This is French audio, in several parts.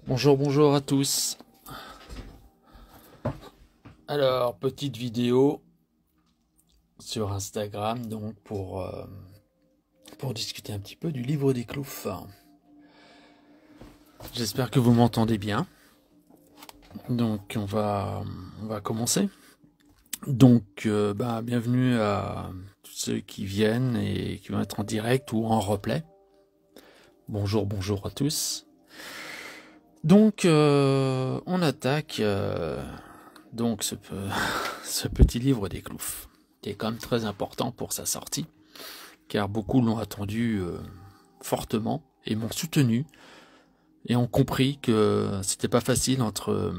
Bonjour, bonjour à tous. Alors, petite vidéo sur Instagram, donc pour discuter un petit peu du livre des Cloufs. J'espère que vous m'entendez bien. Donc, on va commencer. Donc, bienvenue à tous ceux qui viennent et qui vont être en direct ou en replay. Bonjour, bonjour à tous. Donc, on attaque donc ce petit livre des Cloufs, qui est quand même très important pour sa sortie, car beaucoup l'ont attendu fortement et m'ont soutenu et ont compris que c'était pas facile entre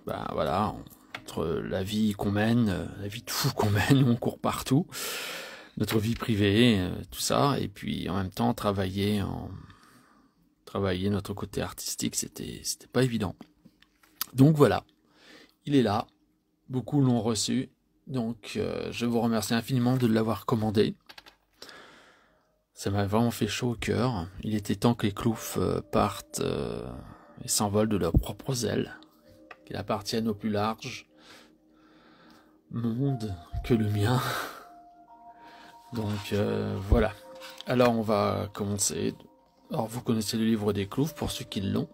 la vie qu'on mène, la vie de fou qu'on mène, où on court partout, notre vie privée, tout ça, et puis en même temps travailler notre côté artistique, c'était pas évident. Donc voilà, il est là, beaucoup l'ont reçu, donc je vous remercie infiniment de l'avoir commandé. Ça m'a vraiment fait chaud au cœur. Il était temps que les Cloufs partent et s'envolent de leurs propres ailes, qu'ils appartiennent au plus large monde que le mien. Donc voilà. Alors on va commencer. Alors vous connaissez le livre des Cloufs pour ceux qui l'ont.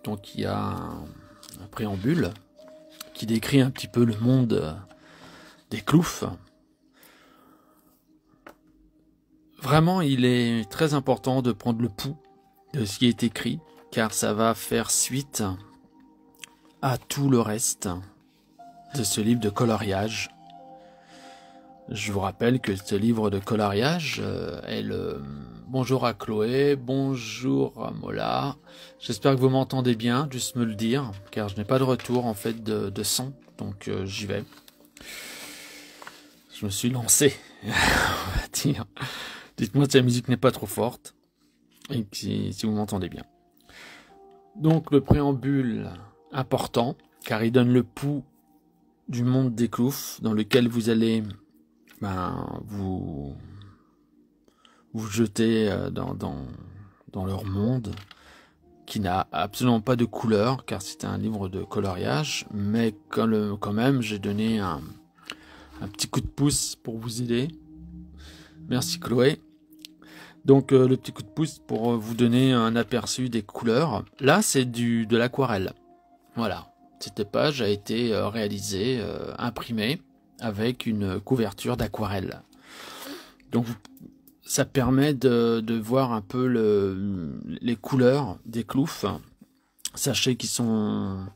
Donc il y a un préambule qui décrit un petit peu le monde des Cloufs. Vraiment, il est très important de prendre le pouls de ce qui est écrit, car ça va faire suite à tout le reste de ce livre de coloriage. Je vous rappelle que ce livre de coloriage est le... Bonjour à Chloé, bonjour à Mola. J'espère que vous m'entendez bien, juste me le dire, car je n'ai pas de retour en fait de son, donc j'y vais. Je me suis lancé, on va dire. Dites-moi si la musique n'est pas trop forte et si vous m'entendez bien. Donc le préambule important, car il donne le pouls du monde des Cloufs dans lequel vous allez vous jeter dans leur monde qui n'a absolument pas de couleur, car c'est un livre de coloriage, mais quand même j'ai donné un petit coup de pouce pour vous aider. Merci Chloé. Donc le petit coup de pouce pour vous donner un aperçu des couleurs. Là c'est de l'aquarelle. Voilà. Cette page a été réalisée, imprimée avec une couverture d'aquarelle. Donc ça permet de voir un peu les couleurs des Cloufs. Sachez qu'ils sont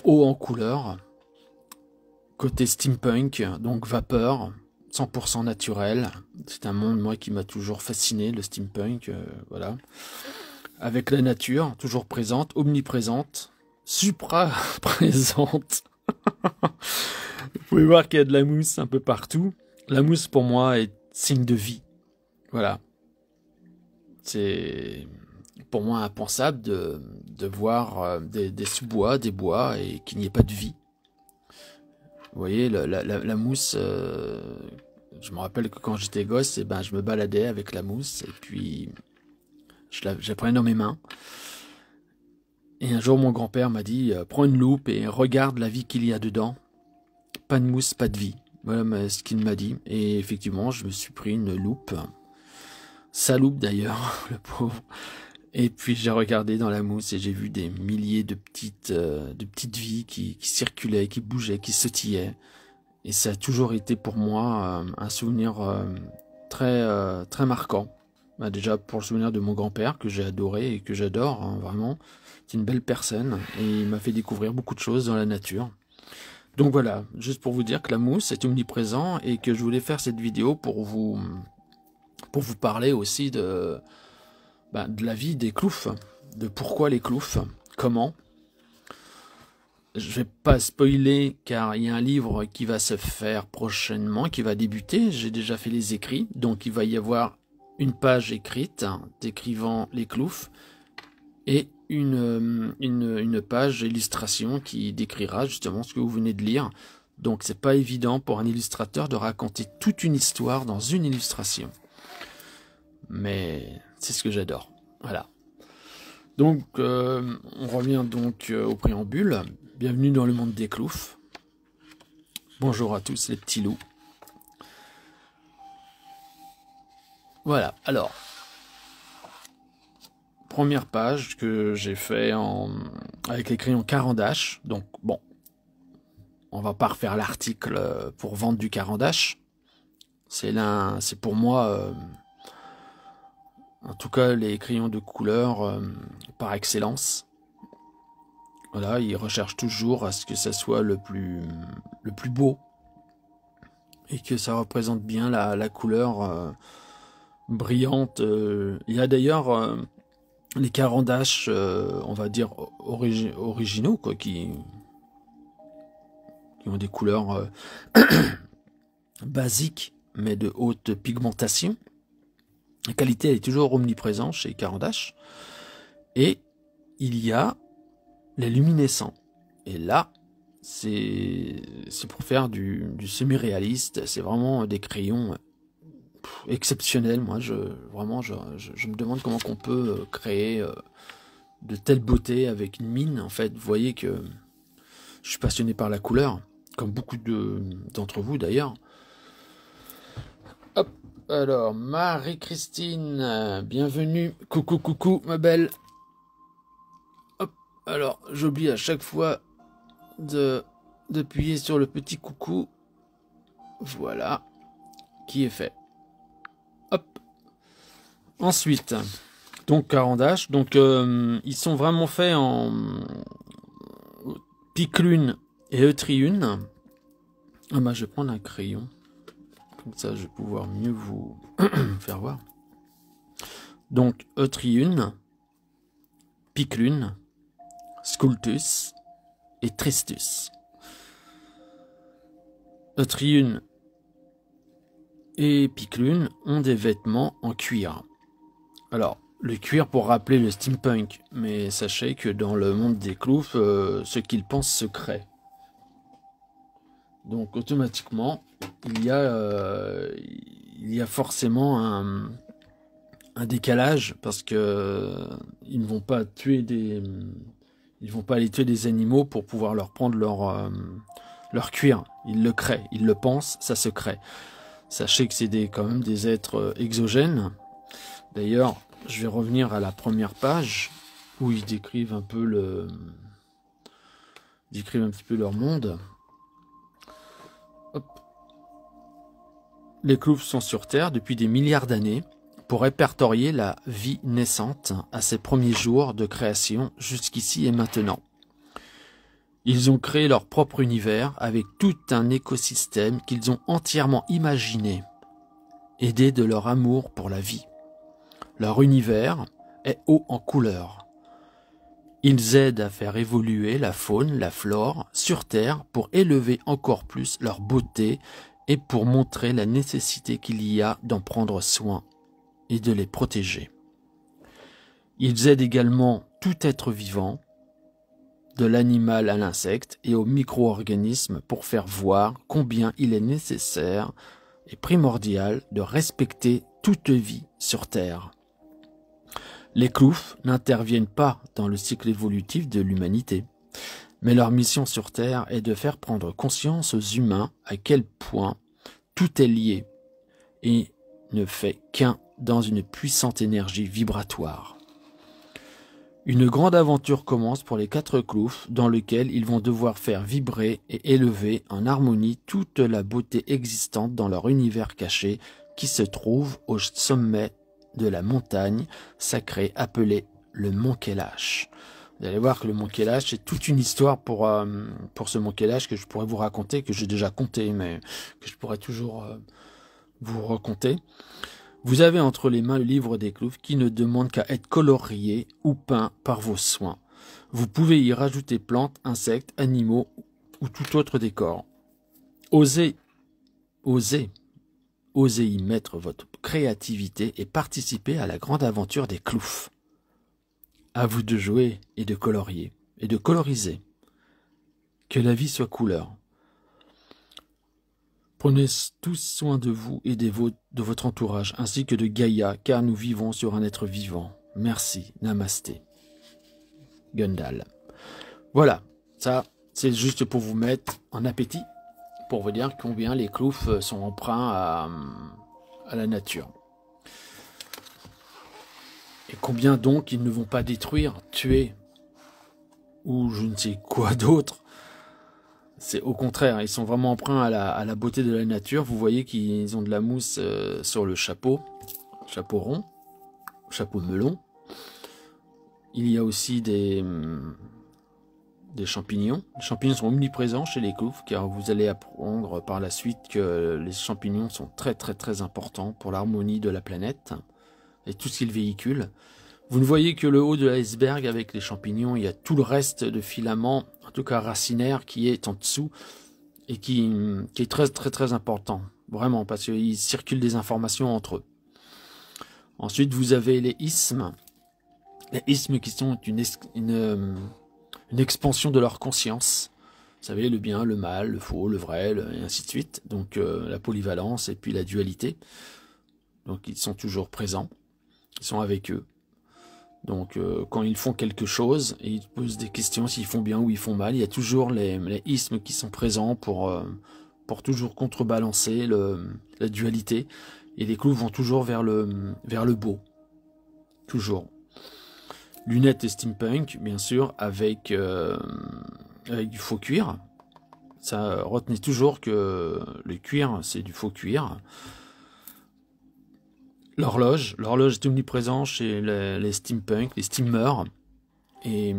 hauts en couleurs. Côté steampunk, donc vapeur. 100% naturel, c'est un monde moi qui m'a toujours fasciné, le steampunk, voilà. Avec la nature, toujours présente, omniprésente, supra-présente. Vous pouvez voir qu'il y a de la mousse un peu partout. La mousse pour moi est signe de vie, voilà. C'est pour moi impensable de voir des sous-bois, des bois et qu'il n'y ait pas de vie. Vous voyez, la mousse, je me rappelle que quand j'étais gosse, je me baladais avec la mousse et puis je la prenais dans mes mains. Et un jour, mon grand-père m'a dit, prends une loupe et regarde la vie qu'il y a dedans. Pas de mousse, pas de vie. Voilà ce qu'il m'a dit. Et effectivement, je me suis pris une loupe. Sa loupe d'ailleurs, le pauvre. Et puis j'ai regardé dans la mousse et j'ai vu des milliers de petites vies qui circulaient, qui bougeaient, qui sautillaient. Et ça a toujours été pour moi un souvenir très marquant. Déjà pour le souvenir de mon grand-père que j'ai adoré et que j'adore, hein, vraiment. C'est une belle personne et il m'a fait découvrir beaucoup de choses dans la nature. Donc voilà, juste pour vous dire que la mousse est omniprésent et que je voulais faire cette vidéo pour vous parler aussi de la vie des Cloufs, de pourquoi les Cloufs, comment. Je vais pas spoiler car il y a un livre qui va se faire prochainement, qui va débuter. J'ai déjà fait les écrits, donc il va y avoir une page écrite décrivant les Cloufs et une page illustration qui décrira justement ce que vous venez de lire. Donc c'est pas évident pour un illustrateur de raconter toute une histoire dans une illustration. Mais c'est ce que j'adore. Voilà. Donc, on revient donc au préambule. Bienvenue dans le monde des cloufs. Bonjour à tous les petits loups. Voilà, alors, première page que j'ai fait avec les crayons Caran d'Ache. Donc, bon, on va pas refaire l'article pour vendre du Caran d'Ache. C'est pour moi, en tout cas, les crayons de couleur par excellence. Voilà, ils recherchent toujours à ce que ça soit le plus beau et que ça représente bien la couleur brillante. Il y a d'ailleurs les Caran d'Ache, on va dire originaux, quoi, qui ont des couleurs basiques, mais de haute pigmentation. La qualité elle est toujours omniprésente chez Caran d'Ache. Et il y a les luminescents. Et là, c'est pour faire du semi-réaliste. C'est vraiment des crayons exceptionnels. Moi, je me demande comment on peut créer de telles beautés avec une mine. En fait, vous voyez que je suis passionné par la couleur, comme beaucoup d'entre vous d'ailleurs. Hop, alors, Marie-Christine, bienvenue. Coucou, coucou, ma belle. Hop, alors, j'oublie à chaque fois d'appuyer sur le petit coucou. Voilà, qui est fait. Hop. Ensuite, donc Caran d'Ache. Donc, ils sont vraiment faits en piclune et eutriune. Ah bah, je vais prendre un crayon. Comme ça, je vais pouvoir mieux vous faire voir. Donc, eutriune, piclune, scultus et tristus. Eutriune et piclune ont des vêtements en cuir. Alors, le cuir pour rappeler le steampunk, mais sachez que dans le monde des cloufs, ce qu'ils pensent se crée. Donc, automatiquement, il y a forcément un décalage parce que ils ne vont pas aller tuer des animaux pour pouvoir leur prendre leur cuir. Ils le créent, ils le pensent, ça se crée. Sachez que c'est quand même des êtres exogènes. D'ailleurs, je vais revenir à la première page où ils décrivent un peu un petit peu leur monde. Hop. Les cloufs sont sur Terre depuis des milliards d'années pour répertorier la vie naissante à ses premiers jours de création jusqu'ici et maintenant. Ils ont créé leur propre univers avec tout un écosystème qu'ils ont entièrement imaginé, aidés de leur amour pour la vie. Leur univers est haut en couleurs. Ils aident à faire évoluer la faune, la flore sur Terre pour élever encore plus leur beauté et pour montrer la nécessité qu'il y a d'en prendre soin et de les protéger. Ils aident également tout être vivant, de l'animal à l'insecte et aux micro-organismes pour faire voir combien il est nécessaire et primordial de respecter toute vie sur Terre. Les cloufs n'interviennent pas dans le cycle évolutif de l'humanité, mais leur mission sur Terre est de faire prendre conscience aux humains à quel point tout est lié et ne fait qu'un dans une puissante énergie vibratoire. Une grande aventure commence pour les 4 cloufs dans lequel ils vont devoir faire vibrer et élever en harmonie toute la beauté existante dans leur univers caché qui se trouve au sommet de la montagne sacrée appelée le Mont Kailash. Vous allez voir que le Mont Kailash, c'est toute une histoire pour ce Mont Kailash que je pourrais vous raconter, que j'ai déjà conté, mais que je pourrais toujours vous raconter. Vous avez entre les mains le livre des cloufs qui ne demande qu'à être colorié ou peint par vos soins. Vous pouvez y rajouter plantes, insectes, animaux ou tout autre décor. Osez y mettre votre créativité et participer à la grande aventure des cloufs. À vous de jouer et de colorier et de coloriser. Que la vie soit couleur. Prenez tous soin de vous et de votre entourage, ainsi que de Gaïa, car nous vivons sur un être vivant. Merci, namasté. Gundal. Voilà, ça c'est juste pour vous mettre en appétit, pour vous dire combien les Kloufs sont emprunts à la nature. Et combien donc ils ne vont pas détruire, tuer, ou je ne sais quoi d'autre. C'est au contraire, ils sont vraiment emprunts à la beauté de la nature. Vous voyez qu'ils ont de la mousse sur le chapeau rond, chapeau melon. Il y a aussi des champignons. Les champignons sont omniprésents chez les Kloufs, car vous allez apprendre par la suite que les champignons sont très très très importants pour l'harmonie de la planète et tout ce qu'ils véhiculent. Vous ne voyez que le haut de l'iceberg avec les champignons, il y a tout le reste de filaments, en tout cas racinaire, qui est en dessous et qui est très très très important, vraiment, parce qu'il circule des informations entre eux. Ensuite, vous avez les isthmes qui sont une expansion de leur conscience. Vous savez, le bien, le mal, le faux, le vrai, et ainsi de suite. Donc la polyvalence et puis la dualité. Donc ils sont toujours présents, ils sont avec eux. Donc quand ils font quelque chose, et ils posent des questions s'ils font bien ou ils font mal, il y a toujours les isthmes qui sont présents pour toujours contrebalancer la dualité. Et les Kloufs vont toujours vers le beau. Toujours. Lunettes et steampunk, bien sûr, avec du faux cuir. Ça, retenez toujours que le cuir, c'est du faux cuir. L'horloge est omniprésente chez les steampunk, les steamers. Et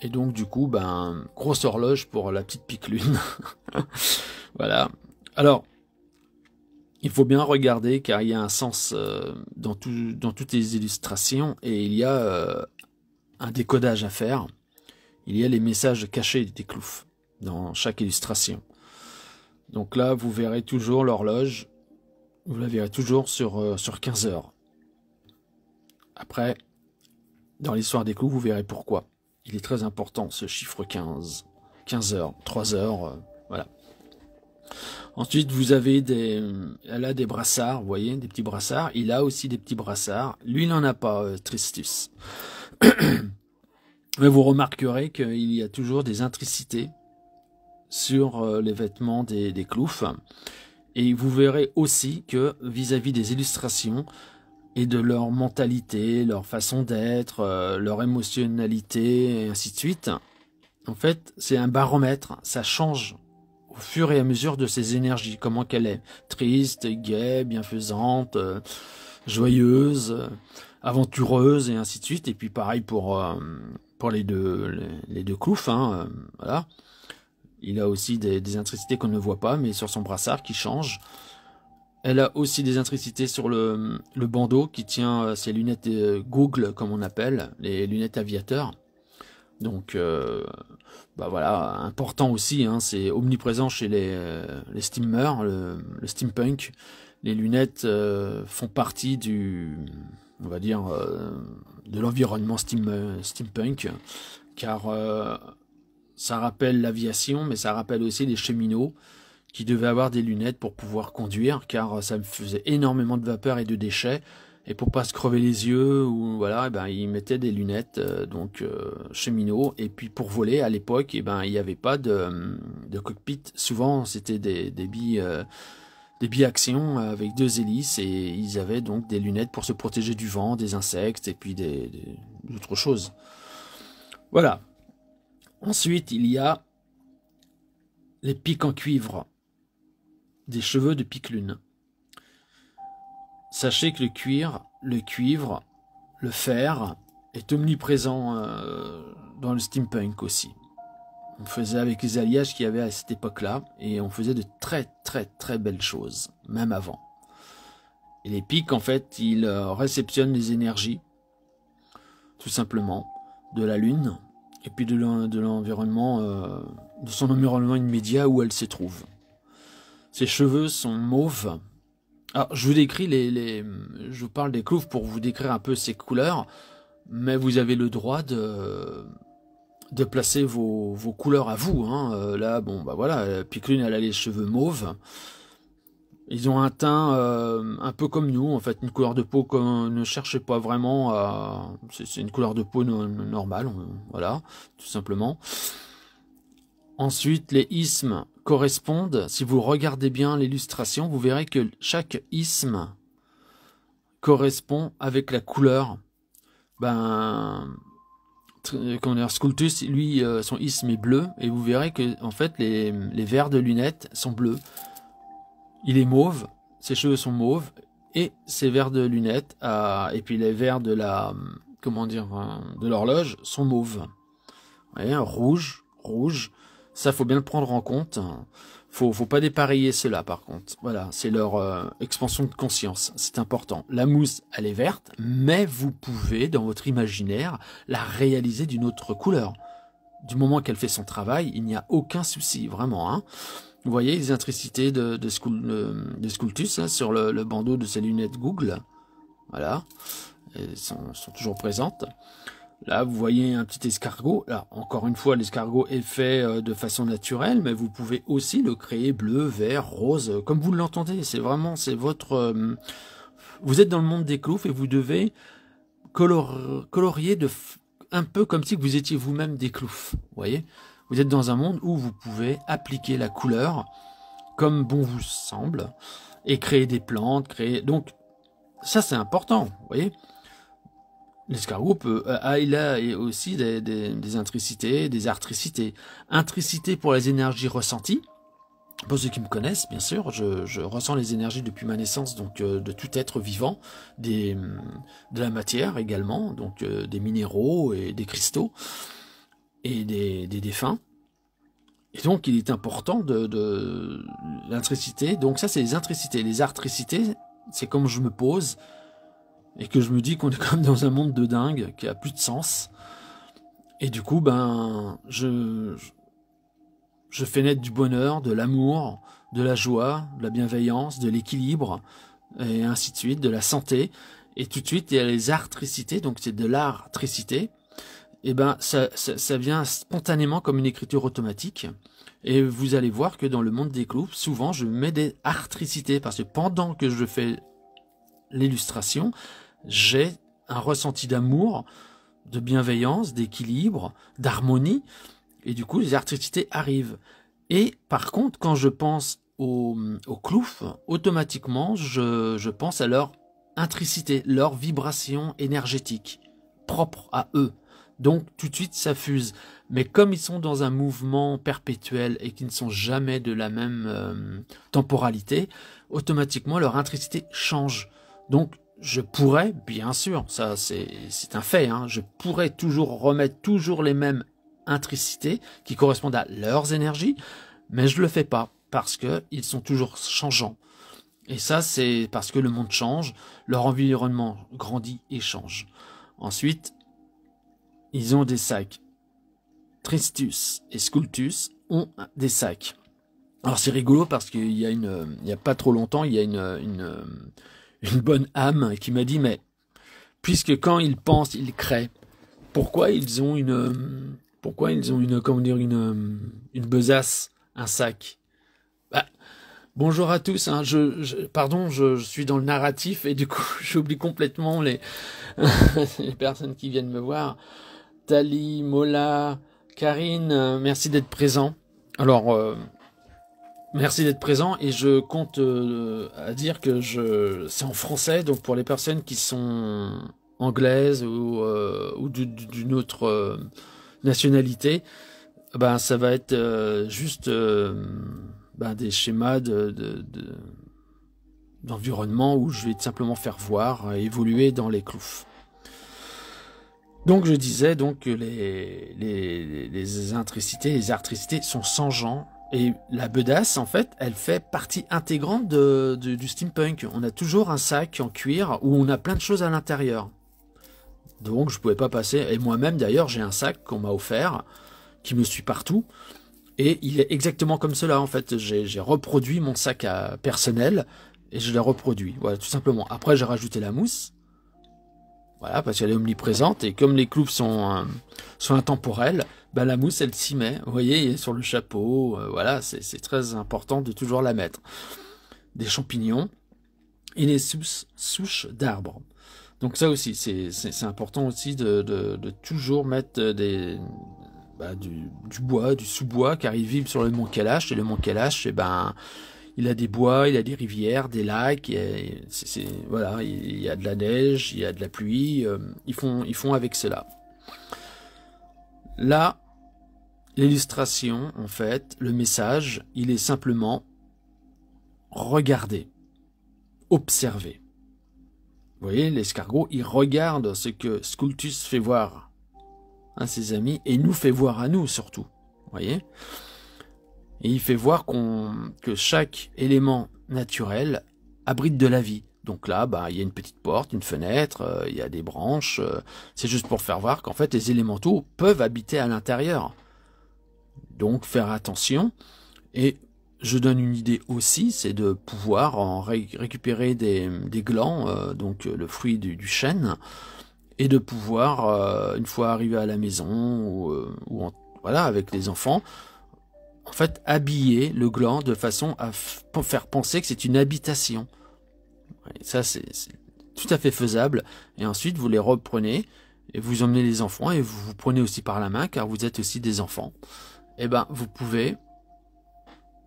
donc, du coup, grosse horloge pour la petite pique-lune. Voilà. Alors, il faut bien regarder, car il y a un sens dans toutes les illustrations, et il y a un décodage à faire. Il y a les messages cachés des Kloufs dans chaque illustration. Donc là, vous verrez toujours l'horloge. Vous la verrez toujours sur 15 heures. Après, dans l'histoire des Kloufs, vous verrez pourquoi. Il est très important, ce chiffre 15. 15 heures, 3 heures, voilà. Ensuite, vous avez elle a des brassards, vous voyez, des petits brassards. Il a aussi des petits brassards. Lui, il n'en a pas, Tristus. Mais vous remarquerez qu'il y a toujours des intricités sur les vêtements des Kloufs. Et vous verrez aussi que vis-à-vis des illustrations et de leur mentalité, leur façon d'être, leur émotionnalité, et ainsi de suite, en fait, c'est un baromètre. Ça change au fur et à mesure de ses énergies, comment qu'elle est. Triste, gaie, bienfaisante, joyeuse, aventureuse, et ainsi de suite. Et puis pareil pour les deux Kloufs, hein, voilà. Il a aussi des intricités qu'on ne voit pas, mais sur son brassard qui change. Elle a aussi des intricités sur le bandeau qui tient ses lunettes Google, comme on appelle, les lunettes aviateurs. Donc, voilà, important aussi, hein, c'est omniprésent chez les steamers, le steampunk. Les lunettes font partie on va dire, de l'environnement steampunk, car ça rappelle l'aviation, mais ça rappelle aussi les cheminots qui devaient avoir des lunettes pour pouvoir conduire, car ça faisait énormément de vapeur et de déchets. Et pour pas se crever les yeux, ou voilà, ils mettaient des lunettes, cheminots. Et puis pour voler, à l'époque, il n'y avait pas de cockpit. Souvent, c'était des biaxions avec 2 hélices, et ils avaient donc des lunettes pour se protéger du vent, des insectes, et puis d'autres choses. Voilà. Ensuite, il y a les pics en cuivre, des cheveux de pique-lune. Sachez que le cuivre, le fer est omniprésent dans le steampunk aussi. On faisait avec les alliages qu'il y avait à cette époque-là, et on faisait de très très très belles choses, même avant. Et les pics, en fait, ils réceptionnent les énergies, tout simplement, de la Lune, et puis de l'environnement, de son environnement immédiat où elle se trouve. Ses cheveux sont mauves. Alors, je vous décris je vous parle des Kloufs pour vous décrire un peu ces couleurs, mais vous avez le droit de placer vos couleurs à vous, hein. Là, voilà, Pique-Lune, elle a les cheveux mauves, Ils ont un teint un peu comme nous, en fait, une couleur de peau qu'on ne cherchez pas vraiment à... C'est une couleur de peau normale, voilà, tout simplement. Ensuite, les isthmes correspondent, si vous regardez bien l'illustration, vous verrez que chaque isthme correspond avec la couleur. Comment dire, Sculptus, lui, son isthme est bleu, et vous verrez que en fait les verres de lunettes sont bleus. Il est mauve, ses cheveux sont mauves, et ses verres de lunettes, et puis les verres de la, comment dire, de l'horloge sont mauves. Vous voyez, rouge, ça faut bien le prendre en compte. Faut pas dépareiller cela par contre. Voilà, c'est leur expansion de conscience, c'est important. La mousse, elle est verte, mais vous pouvez, dans votre imaginaire, la réaliser d'une autre couleur. Du moment qu'elle fait son travail, il n'y a aucun souci, vraiment. Hein. Vous voyez les intricités de Sculptus hein, sur le bandeau de ses lunettes Google. Voilà, elles sont toujours présentes. Là, vous voyez un petit escargot. Là, encore une fois, l'escargot est fait de façon naturelle, mais vous pouvez aussi le créer bleu, vert, rose, comme vous l'entendez. C'est vraiment, c'est votre... vous êtes dans le monde des cloufs et vous devez colorier un peu comme si vous étiez vous-même des cloufs. Vous voyez ? Vous êtes dans un monde où vous pouvez appliquer la couleur comme bon vous semble et créer des plantes, Donc, ça, c'est important, vous voyez ? L'escargot il a aussi des intricités, des artricités. Intricité pour les énergies ressenties. Pour ceux qui me connaissent, bien sûr, je ressens les énergies depuis ma naissance, donc de tout être vivant, de la matière également, donc des minéraux et des cristaux et des défunts. Et donc il est important de l'intricité. Donc ça c'est les intricités. Les artricités, c'est comme je me pose et que je me dis qu'on est quand même dans un monde de dingue qui a plus de sens. Et du coup, je fais naître du bonheur, de l'amour, de la joie, de la bienveillance, de l'équilibre, et ainsi de suite, de la santé. Et tout de suite, il y a les artricités, donc c'est de l'artricité. Et ça vient spontanément comme une écriture automatique. Et vous allez voir que dans le monde des cloufs, souvent, je mets des artricités, parce que pendant que je fais l'illustration, j'ai un ressenti d'amour, de bienveillance, d'équilibre, d'harmonie, et du coup les artricités arrivent. Et par contre, quand je pense aux cloufs, automatiquement je pense à leur intricité, leur vibration énergétique, propre à eux. Donc tout de suite ça fuse. Mais comme ils sont dans un mouvement perpétuel et qui ne sont jamais de la même temporalité, automatiquement leur intricité change. Donc je pourrais, bien sûr, ça c'est un fait, hein, je pourrais toujours remettre les mêmes intricités qui correspondent à leurs énergies, mais je le fais pas parce que ils sont toujours changeants. Et ça c'est parce que le monde change, leur environnement grandit et change. Ensuite, ils ont des sacs. Tristus et Sculptus ont des sacs. Alors c'est rigolo parce qu'il y a pas trop longtemps, il y a une bonne âme qui m'a dit, mais puisque quand ils pensent, ils créent, pourquoi ils ont une besace, un sac? Bonjour à tous, hein, pardon, je suis dans le narratif et du coup j'oublie complètement les personnes qui viennent me voir. Tali, Mola, Karine, merci d'être présent. Alors, merci d'être présent et je compte à dire que c'est en français, donc pour les personnes qui sont anglaises ou d'une autre nationalité, ça va être juste des schémas d'environnement où je vais tout simplement faire voir, évoluer dans les cloufs. Donc je disais donc que les intricités, les artricités sont changeants. Et la bedace, en fait, elle fait partie intégrante du steampunk. On a toujours un sac en cuir où on a plein de choses à l'intérieur. Donc je pouvais pas passer. Et moi-même d'ailleurs, j'ai un sac qu'on m'a offert, qui me suit partout. Et il est exactement comme cela en fait. J'ai reproduit mon sac personnel et je l'ai reproduit. Voilà, tout simplement. Après j'ai rajouté la mousse. Voilà, parce qu'elle est omniprésente, et comme les cloufs sont intemporels, la mousse, elle s'y met. Vous voyez, sur le chapeau, voilà, c'est très important de toujours la mettre. des champignons et les souches d'arbres. Donc ça aussi, c'est important aussi de toujours mettre du bois, du sous-bois, car ils vivent sur le mont Kalash, et le mont Kalash, il a des bois, il a des rivières, des lacs, voilà, il y a de la neige, il y a de la pluie, ils font avec cela. Là, l'illustration, en fait, le message, il est simplement regarder, observer. Vous voyez, l'escargot, il regarde ce que Scultus fait voir à ses amis, et nous fait voir à nous surtout. Vous voyez ? Et il fait voir que chaque élément naturel abrite de la vie. Donc là, il y a une petite porte, une fenêtre, il y a des branches. C'est juste pour faire voir qu'en fait, les élémentaux peuvent habiter à l'intérieur. Donc, faire attention. Et je donne une idée aussi, c'est de pouvoir en récupérer des glands, donc le fruit du chêne, et de pouvoir, une fois arrivé à la maison, voilà, avec les enfants, en fait, habiller le gland de façon à faire penser que c'est une habitation. Et ça, c'est tout à fait faisable. Et ensuite, vous les reprenez et vous emmenez les enfants et vous vous prenez aussi par la main, car vous êtes aussi des enfants. Et vous pouvez,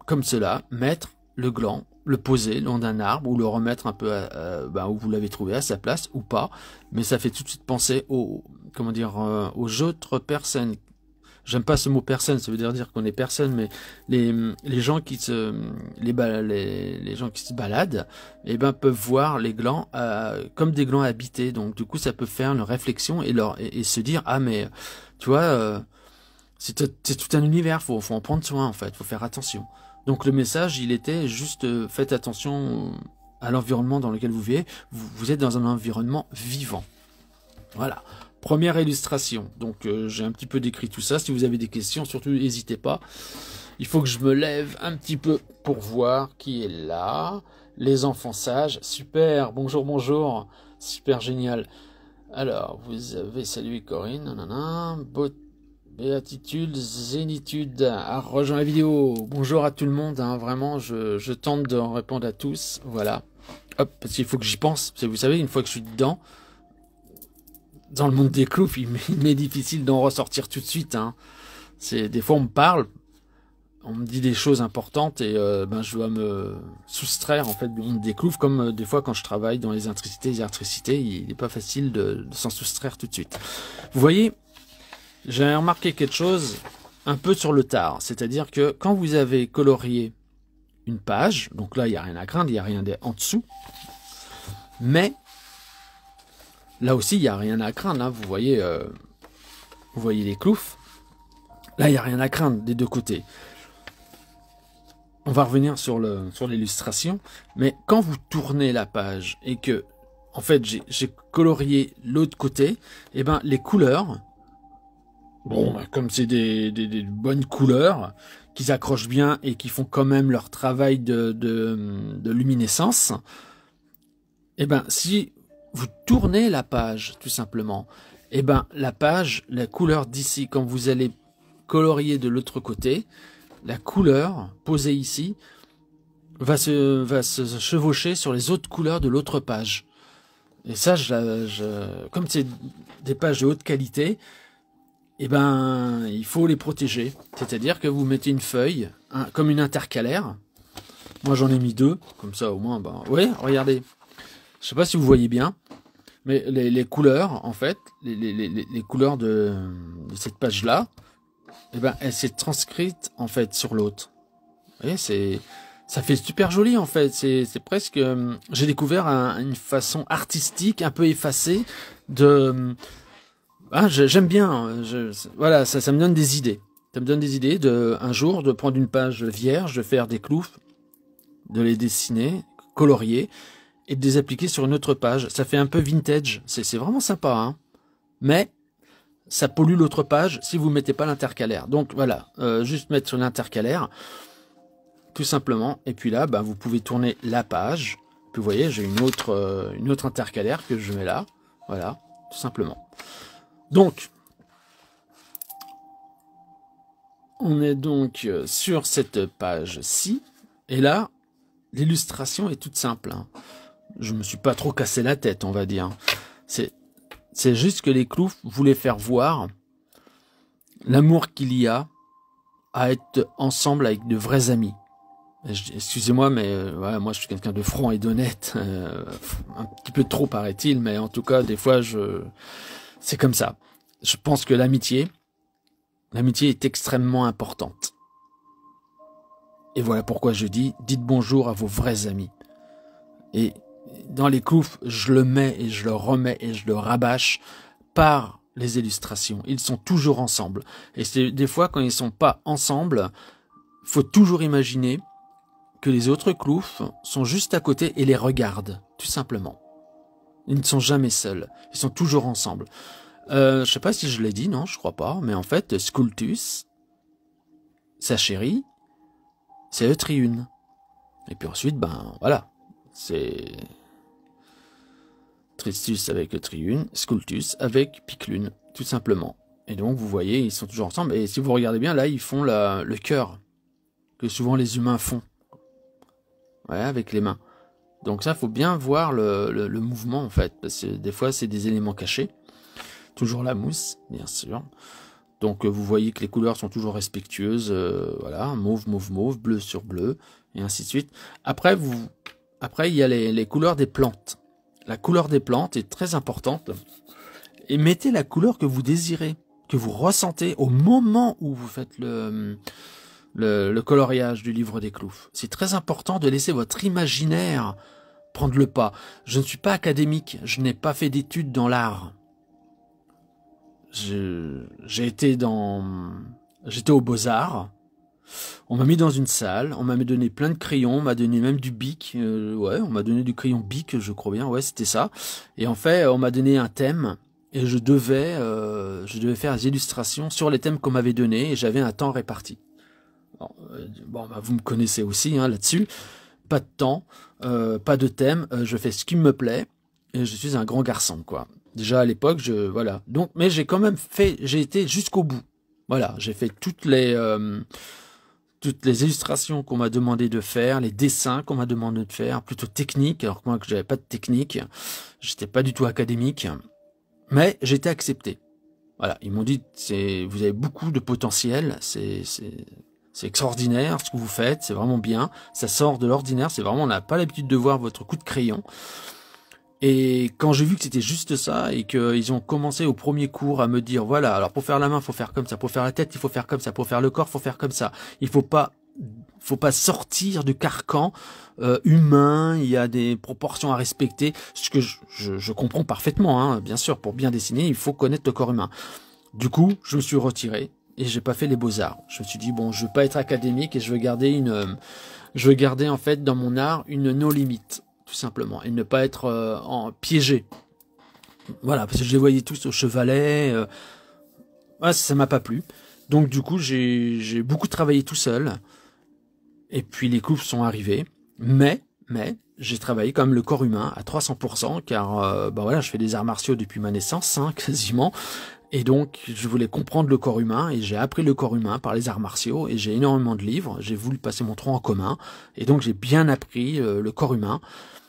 comme cela, mettre le gland, le poser le long d'un arbre ou le remettre un peu où vous l'avez trouvé à sa place ou pas. Mais ça fait tout de suite penser aux autres personnes. J'aime pas ce mot personne, ça veut dire qu'on est personne, mais les gens qui se baladent, peuvent voir les glands comme des glands habités. Donc du coup, ça peut faire une réflexion et se dire mais tu vois, c'est tout un univers, faut en prendre soin en fait, faut faire attention. Donc le message, il était juste faites attention à l'environnement dans lequel vous vivez. Vous êtes dans un environnement vivant. Voilà. Première illustration, donc j'ai un petit peu décrit tout ça. Si vous avez des questions, surtout n'hésitez pas. Il faut que je me lève un petit peu pour voir qui est là. Les enfants sages, super, bonjour, super génial. Alors, vous avez salué Corinne, nanana, béatitude, zénitude, a rejoint la vidéo. Bonjour à tout le monde, vraiment, je tente de répondre à tous, voilà. Hop, parce qu'il faut que j'y pense, parce que vous savez, une fois que je suis dedans, dans le monde des cloufs, il m'est difficile d'en ressortir tout de suite. Des fois, on me parle, on me dit des choses importantes et je dois me soustraire en fait du monde des cloufs. Comme des fois, quand je travaille dans les électricités, il n'est pas facile de s'en soustraire tout de suite. Vous voyez, j'ai remarqué quelque chose un peu sur le tard. C'est-à-dire que quand vous avez colorié une page, donc là, il n'y a rien à craindre, il n'y a rien en dessous, mais là aussi, il n'y a rien à craindre. Vous voyez les cloufs. Là, il n'y a rien à craindre des deux côtés. On va revenir sur l'illustration. Mais quand vous tournez la page et que, en fait, j'ai colorié l'autre côté, les couleurs, comme c'est des bonnes couleurs, qui s'accrochent bien et qui font quand même leur travail de luminescence, si vous tournez la page, tout simplement, la page, la couleur d'ici, quand vous allez colorier de l'autre côté, la couleur posée ici va se chevaucher sur les autres couleurs de l'autre page. Et ça, comme c'est des pages de haute qualité, il faut les protéger. C'est-à-dire que vous mettez une feuille, comme une intercalaire. Moi, j'en ai mis 2, comme ça au moins, ouais, regardez. Je sais pas si vous voyez bien, mais les couleurs, en fait, les couleurs de cette page-là, elle s'est transcrite, en fait, sur l'autre. Vous voyez, ça fait super joli, en fait. C'est presque... j'ai découvert une façon artistique, un peu effacée, j'aime bien. Voilà, ça me donne des idées. Ça me donne des idées un jour de prendre une page vierge, de faire des cloufs, de les dessiner, colorier, et de les appliquer sur une autre page. Ça fait un peu vintage. C'est vraiment sympa, mais ça pollue l'autre page si vous mettez pas l'intercalaire. Donc voilà, juste mettre sur l'intercalaire, tout simplement. Et puis là, vous pouvez tourner la page. Puis vous voyez, j'ai une autre intercalaire que je mets là. Voilà, tout simplement. Donc, on est donc sur cette page-ci. Et là, l'illustration est toute simple. Hein. Je me suis pas trop cassé la tête, on va dire. C'est juste que les Cloufs voulaient faire voir l'amour qu'il y a à être ensemble avec de vrais amis. Excusez-moi, mais ouais, moi je suis quelqu'un de franc et d'honnête, un petit peu trop paraît-il, mais en tout cas des fois c'est comme ça. Je pense que l'amitié est extrêmement importante. Et voilà pourquoi je dis, dites bonjour à vos vrais amis. Et dans les Cloufs, je le mets et je le remets et je le rabâche par les illustrations. Ils sont toujours ensemble. Et c'est des fois quand ils sont pas ensemble, faut toujours imaginer que les autres Cloufs sont juste à côté et les regardent, tout simplement. Ils ne sont jamais seuls, ils sont toujours ensemble. Je sais pas si je l'ai dit, non, je crois pas, mais en fait, Scultus, sa chérie, c'est Eutriune. Et puis ensuite, ben voilà, c'est Tristus avec Eutriune, Scultus avec Piclune, tout simplement. Et donc, vous voyez, ils sont toujours ensemble. Et si vous regardez bien, là, ils font le cœur que souvent les humains font. Ouais, avec les mains. Donc ça, faut bien voir le mouvement, en fait. Parce que des fois, c'est des éléments cachés. Toujours la mousse, bien sûr. Donc vous voyez que les couleurs sont toujours respectueuses. Voilà, mauve, mauve, mauve, bleu sur bleu, et ainsi de suite. Après, il y a les couleurs des plantes. La couleur des plantes est très importante. Et mettez la couleur que vous désirez, que vous ressentez au moment où vous faites le coloriage du livre des Cloufs. C'est très important de laisser votre imaginaire prendre le pas. Je ne suis pas académique, je n'ai pas fait d'études dans l'art. J'étais aux Beaux-Arts. On m'a mis dans une salle, on m'a donné plein de crayons, on m'a donné même du bic. Ouais, on m'a donné du crayon bic, je crois bien. Ouais, c'était ça. Et en fait, on m'a donné un thème. Et je devais faire des illustrations sur les thèmes qu'on m'avait donnés. Et j'avais un temps réparti. Bon, bah, vous me connaissez aussi hein, là-dessus. Pas de temps, pas de thème. Je fais ce qui me plaît. Et je suis un grand garçon, quoi. Déjà à l'époque, voilà. Donc, mais j'ai quand même j'ai été jusqu'au bout. Voilà, j'ai fait toutes les illustrations qu'on m'a demandé de faire, les dessins qu'on m'a demandé de faire, plutôt techniques, alors que moi que j'avais pas de technique, j'étais pas du tout académique, mais j'étais accepté. Voilà, ils m'ont dit vous avez beaucoup de potentiel, c'est extraordinaire ce que vous faites, c'est vraiment bien, ça sort de l'ordinaire, c'est vraiment, on n'a pas l'habitude de voir votre coup de crayon. Et quand j'ai vu que c'était juste ça et qu'ils ont commencé au premier cours à me dire voilà, alors pour faire la main, faut faire comme ça, pour faire la tête, il faut faire comme ça, pour faire le corps, faut faire comme ça. Il faut pas sortir du carcan humain, il y a des proportions à respecter, ce que je comprends parfaitement hein, bien sûr, pour bien dessiner, il faut connaître le corps humain. Du coup, je me suis retiré et j'ai pas fait les beaux-arts. Je me suis dit bon, je veux pas être académique et je veux garder en fait dans mon art une no limite. Tout simplement, et ne pas être piégé. Voilà, parce que je les voyais tous au chevalet. Ouais, ça m'a pas plu. Donc du coup, j'ai beaucoup travaillé tout seul. Et puis les Cloufs sont arrivés. Mais j'ai travaillé comme le corps humain à 300%, car bah voilà, je fais des arts martiaux depuis ma naissance, hein, quasiment. Et donc, je voulais comprendre le corps humain, et j'ai appris le corps humain par les arts martiaux, et j'ai énormément de livres. J'ai voulu passer mon tronc en commun, et donc j'ai bien appris le corps humain.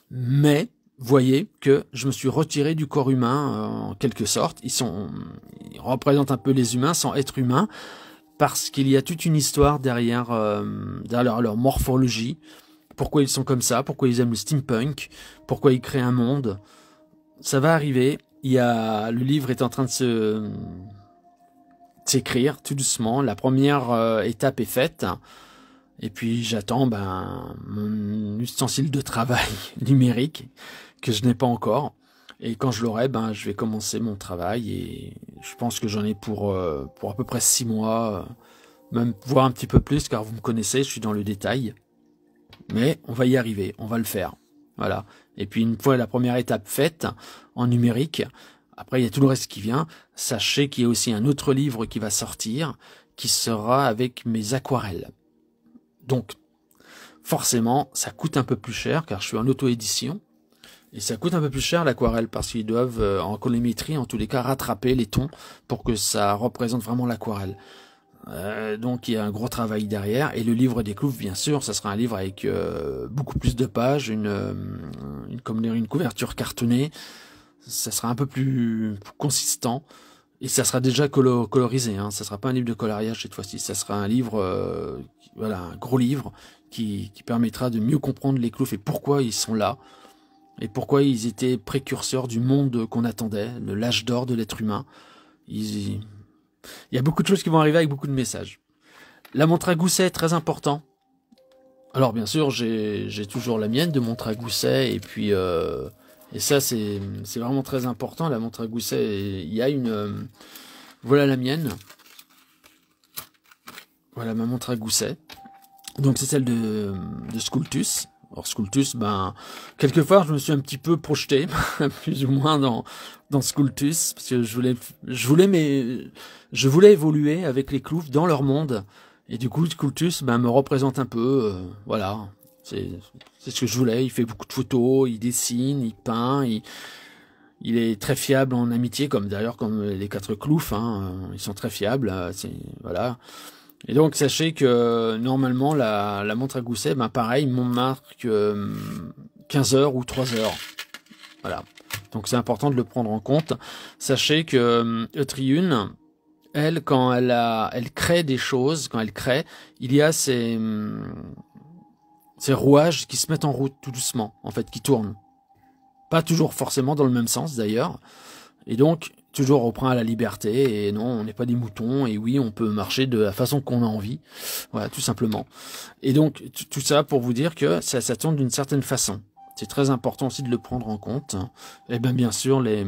Mais, voyez que je me suis retiré du corps humain en quelque sorte. Ils représentent un peu les humains sans être humains, parce qu'il y a toute une histoire derrière leur morphologie. Pourquoi ils sont comme ça, pourquoi ils aiment le steampunk, pourquoi ils créent un monde. Ça va arriver. Le livre est en train de s'écrire tout doucement. La première étape est faite. Et puis j'attends mon ustensile de travail numérique que je n'ai pas encore. Et quand je l'aurai, je vais commencer mon travail. Et je pense que j'en ai pour à peu près 6 mois, même voire un petit peu plus, car vous me connaissez, je suis dans le détail. Mais on va y arriver, on va le faire. Voilà. Et puis une fois la première étape faite en numérique, après il y a tout le reste qui vient. Sachez qu'il y a aussi un autre livre qui va sortir, qui sera avec mes aquarelles. Donc, forcément, ça coûte un peu plus cher, car je suis en auto-édition. Et ça coûte un peu plus cher l'aquarelle, parce qu'ils doivent, en colorimétrie, en tous les cas, rattraper les tons pour que ça représente vraiment l'aquarelle. Donc il y a un gros travail derrière. Et le livre des Cloufs, bien sûr, ça sera un livre avec beaucoup plus de pages, une couverture cartonnée. Ça sera un peu plus consistant. Et ça sera déjà colorisé. Ça sera pas un livre de coloriage cette fois-ci. Ça sera un livre, voilà, un gros livre qui permettra de mieux comprendre les Cloufs et pourquoi ils sont là. Et pourquoi ils étaient précurseurs du monde qu'on attendait, l'âge d'or de l'être humain. Il y a beaucoup de choses qui vont arriver avec beaucoup de messages. La montre à gousset, très important. Alors bien sûr, j'ai toujours la mienne de montre à gousset, et puis et ça c'est vraiment très important, la montre à gousset. Il y a une voilà la mienne. Voilà ma montre à gousset. Donc c'est celle de Sculptus. Alors Sculptus, quelquefois je me suis un petit peu projeté, plus ou moins dans Sculptus, parce que je voulais évoluer avec les Cloufs dans leur monde, et du coup Sculptus me représente un peu, voilà, c'est ce que je voulais. Il fait beaucoup de photos, il dessine, il peint, il est très fiable en amitié, comme les 4 Cloufs, ils sont très fiables, voilà. Et donc sachez que normalement la montre à gousset, pareil, m'en marque 15 heures ou 3 heures. Voilà. Donc c'est important de le prendre en compte. Sachez que Eutriune, elle, quand elle crée des choses, il y a ces rouages qui se mettent en route tout doucement, en fait, qui tournent. Pas toujours forcément dans le même sens d'ailleurs. Et donc, toujours on prend à la liberté, et non, on n'est pas des moutons, et oui, on peut marcher de la façon qu'on a envie. Voilà, tout simplement. Et donc, tout ça pour vous dire que ça tourne d'une certaine façon. C'est très important aussi de le prendre en compte. Et bien sûr, la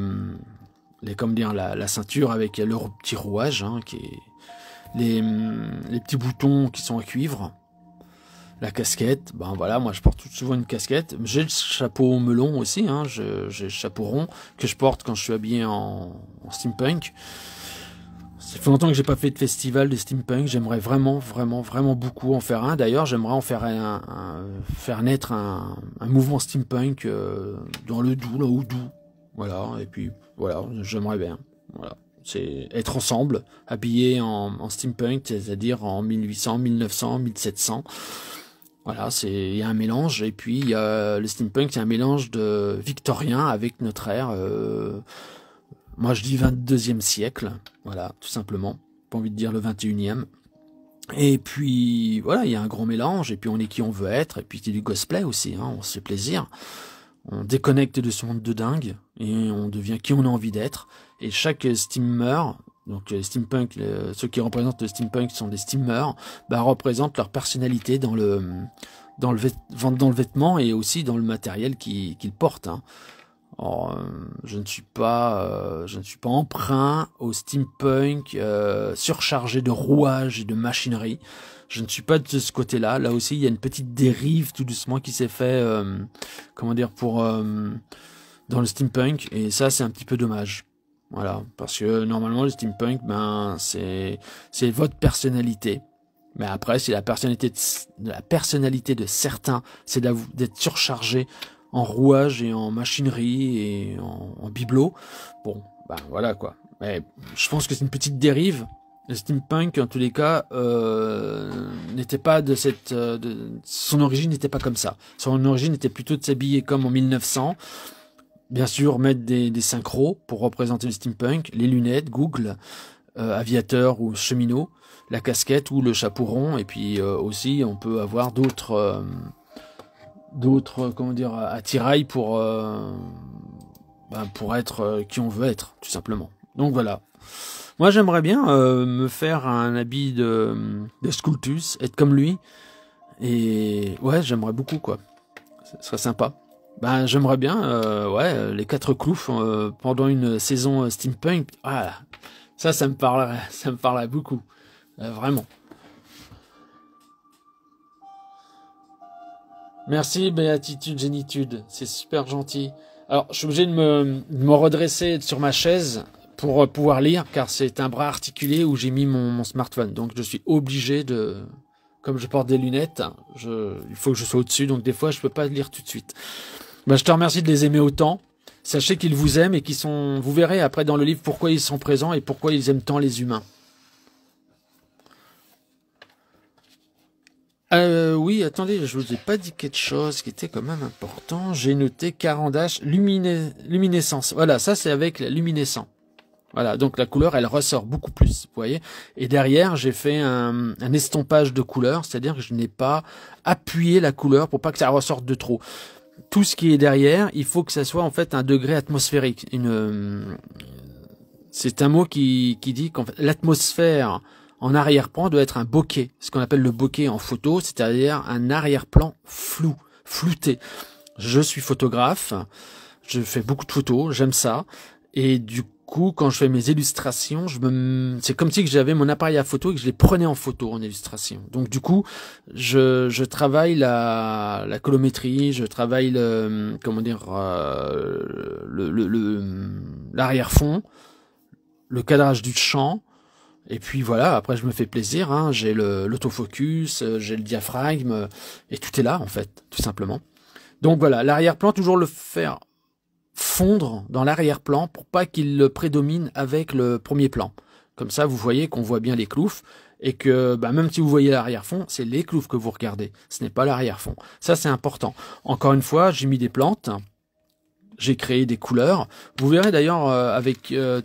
ceinture avec le petit rouage, les petits boutons qui sont à cuivre. La casquette, voilà, moi je porte souvent une casquette. J'ai le chapeau melon aussi, j'ai le chapeau rond que je porte quand je suis habillé en steampunk. Ça fait longtemps que j'ai pas fait de festival de steampunk. J'aimerais vraiment beaucoup en faire un. D'ailleurs, j'aimerais en faire faire naître un mouvement steampunk dans le Doubs, là au Doubs. Voilà, et puis voilà, j'aimerais bien. Voilà. C'est être ensemble, habillés en steampunk, c'est-à-dire en 1800, 1900, 1700. Voilà, il y a un mélange, et puis le steampunk, c'est un mélange de victorien avec notre ère, moi je dis 22e siècle, voilà, tout simplement, pas envie de dire le 21e. Et puis, voilà, il y a un grand mélange, et puis on est qui on veut être, et puis c'est du cosplay aussi, on se fait plaisir. On déconnecte de ce monde de dingue, et on devient qui on a envie d'être. Et chaque steamer, donc steampunk, ceux qui représentent le steampunk sont des steamers, représentent leur personnalité dans le vêtement, et aussi dans le matériel qu'ils portent. Alors, je ne suis pas emprunt au steampunk surchargé de rouages et de machinerie. Je ne suis pas de ce côté-là. Là aussi, il y a une petite dérive tout doucement qui s'est fait, dans le steampunk, et ça, c'est un petit peu dommage. Voilà, parce que normalement le steampunk, c'est votre personnalité. Mais après, si la personnalité de certains, c'est d'être surchargé en rouage et en machinerie et en bibelots, voilà quoi. Mais je pense que c'est une petite dérive. Le steampunk, en tous les cas, n'était pas son origine n'était pas comme ça. Son origine était plutôt de s'habiller comme en 1900. Bien sûr, mettre des synchros pour représenter le steampunk, les lunettes, Google, aviateur ou cheminot, la casquette ou le chapeau rond, et puis aussi on peut avoir d'autres attirails pour être qui on veut être, tout simplement. Donc voilà. Moi j'aimerais bien me faire un habit de Sculptus, être comme lui, et ouais, j'aimerais beaucoup quoi. Ce serait sympa. J'aimerais bien, les 4 Cloufs pendant une saison steampunk. Voilà, ça me parlerait beaucoup, vraiment. Merci Béatitude Génitude, c'est super gentil. Alors, je suis obligé de me redresser sur ma chaise pour pouvoir lire, car c'est un bras articulé où j'ai mis mon smartphone. Donc, je suis obligé comme je porte des lunettes, il faut que je sois au-dessus, donc des fois, je peux pas lire tout de suite. Je te remercie de les aimer autant. Sachez qu'ils vous aiment et vous verrez après dans le livre pourquoi ils sont présents et pourquoi ils aiment tant les humains. Oui, attendez, je vous ai pas dit quelque chose qui était quand même important. J'ai noté Caran d'Ache luminescence. Voilà, ça c'est avec la luminescent. Voilà, donc la couleur, elle ressort beaucoup plus, vous voyez. Et derrière, j'ai fait un estompage de couleur, c'est-à-dire que je n'ai pas appuyé la couleur pour pas que ça ressorte de trop. Tout ce qui est derrière, il faut que ça soit en fait un degré atmosphérique. C'est un mot qui dit qu'en fait, l'atmosphère en arrière-plan doit être un bokeh, ce qu'on appelle le bokeh en photo, c'est-à-dire un arrière-plan flou, flouté. Je suis photographe, je fais beaucoup de photos, j'aime ça, et du coup, quand je fais mes illustrations, c'est comme si j'avais mon appareil à photo et que je les prenais en photo en illustration. Donc du coup, je travaille la colorimétrie, je travaille l'arrière-fond, le cadrage du champ, et puis voilà, après je me fais plaisir, hein, j'ai l'autofocus, j'ai le diaphragme, et tout est là en fait, tout simplement. Donc voilà, l'arrière-plan, toujours le faire fondre dans l'arrière-plan pour pas qu'il le prédomine avec le premier plan. Comme ça, vous voyez qu'on voit bien les cloufs, et que même si vous voyez l'arrière-fond, c'est les cloufs que vous regardez, ce n'est pas l'arrière-fond. Ça c'est important. Encore une fois, j'ai mis des plantes, j'ai créé des couleurs. Vous verrez d'ailleurs avec je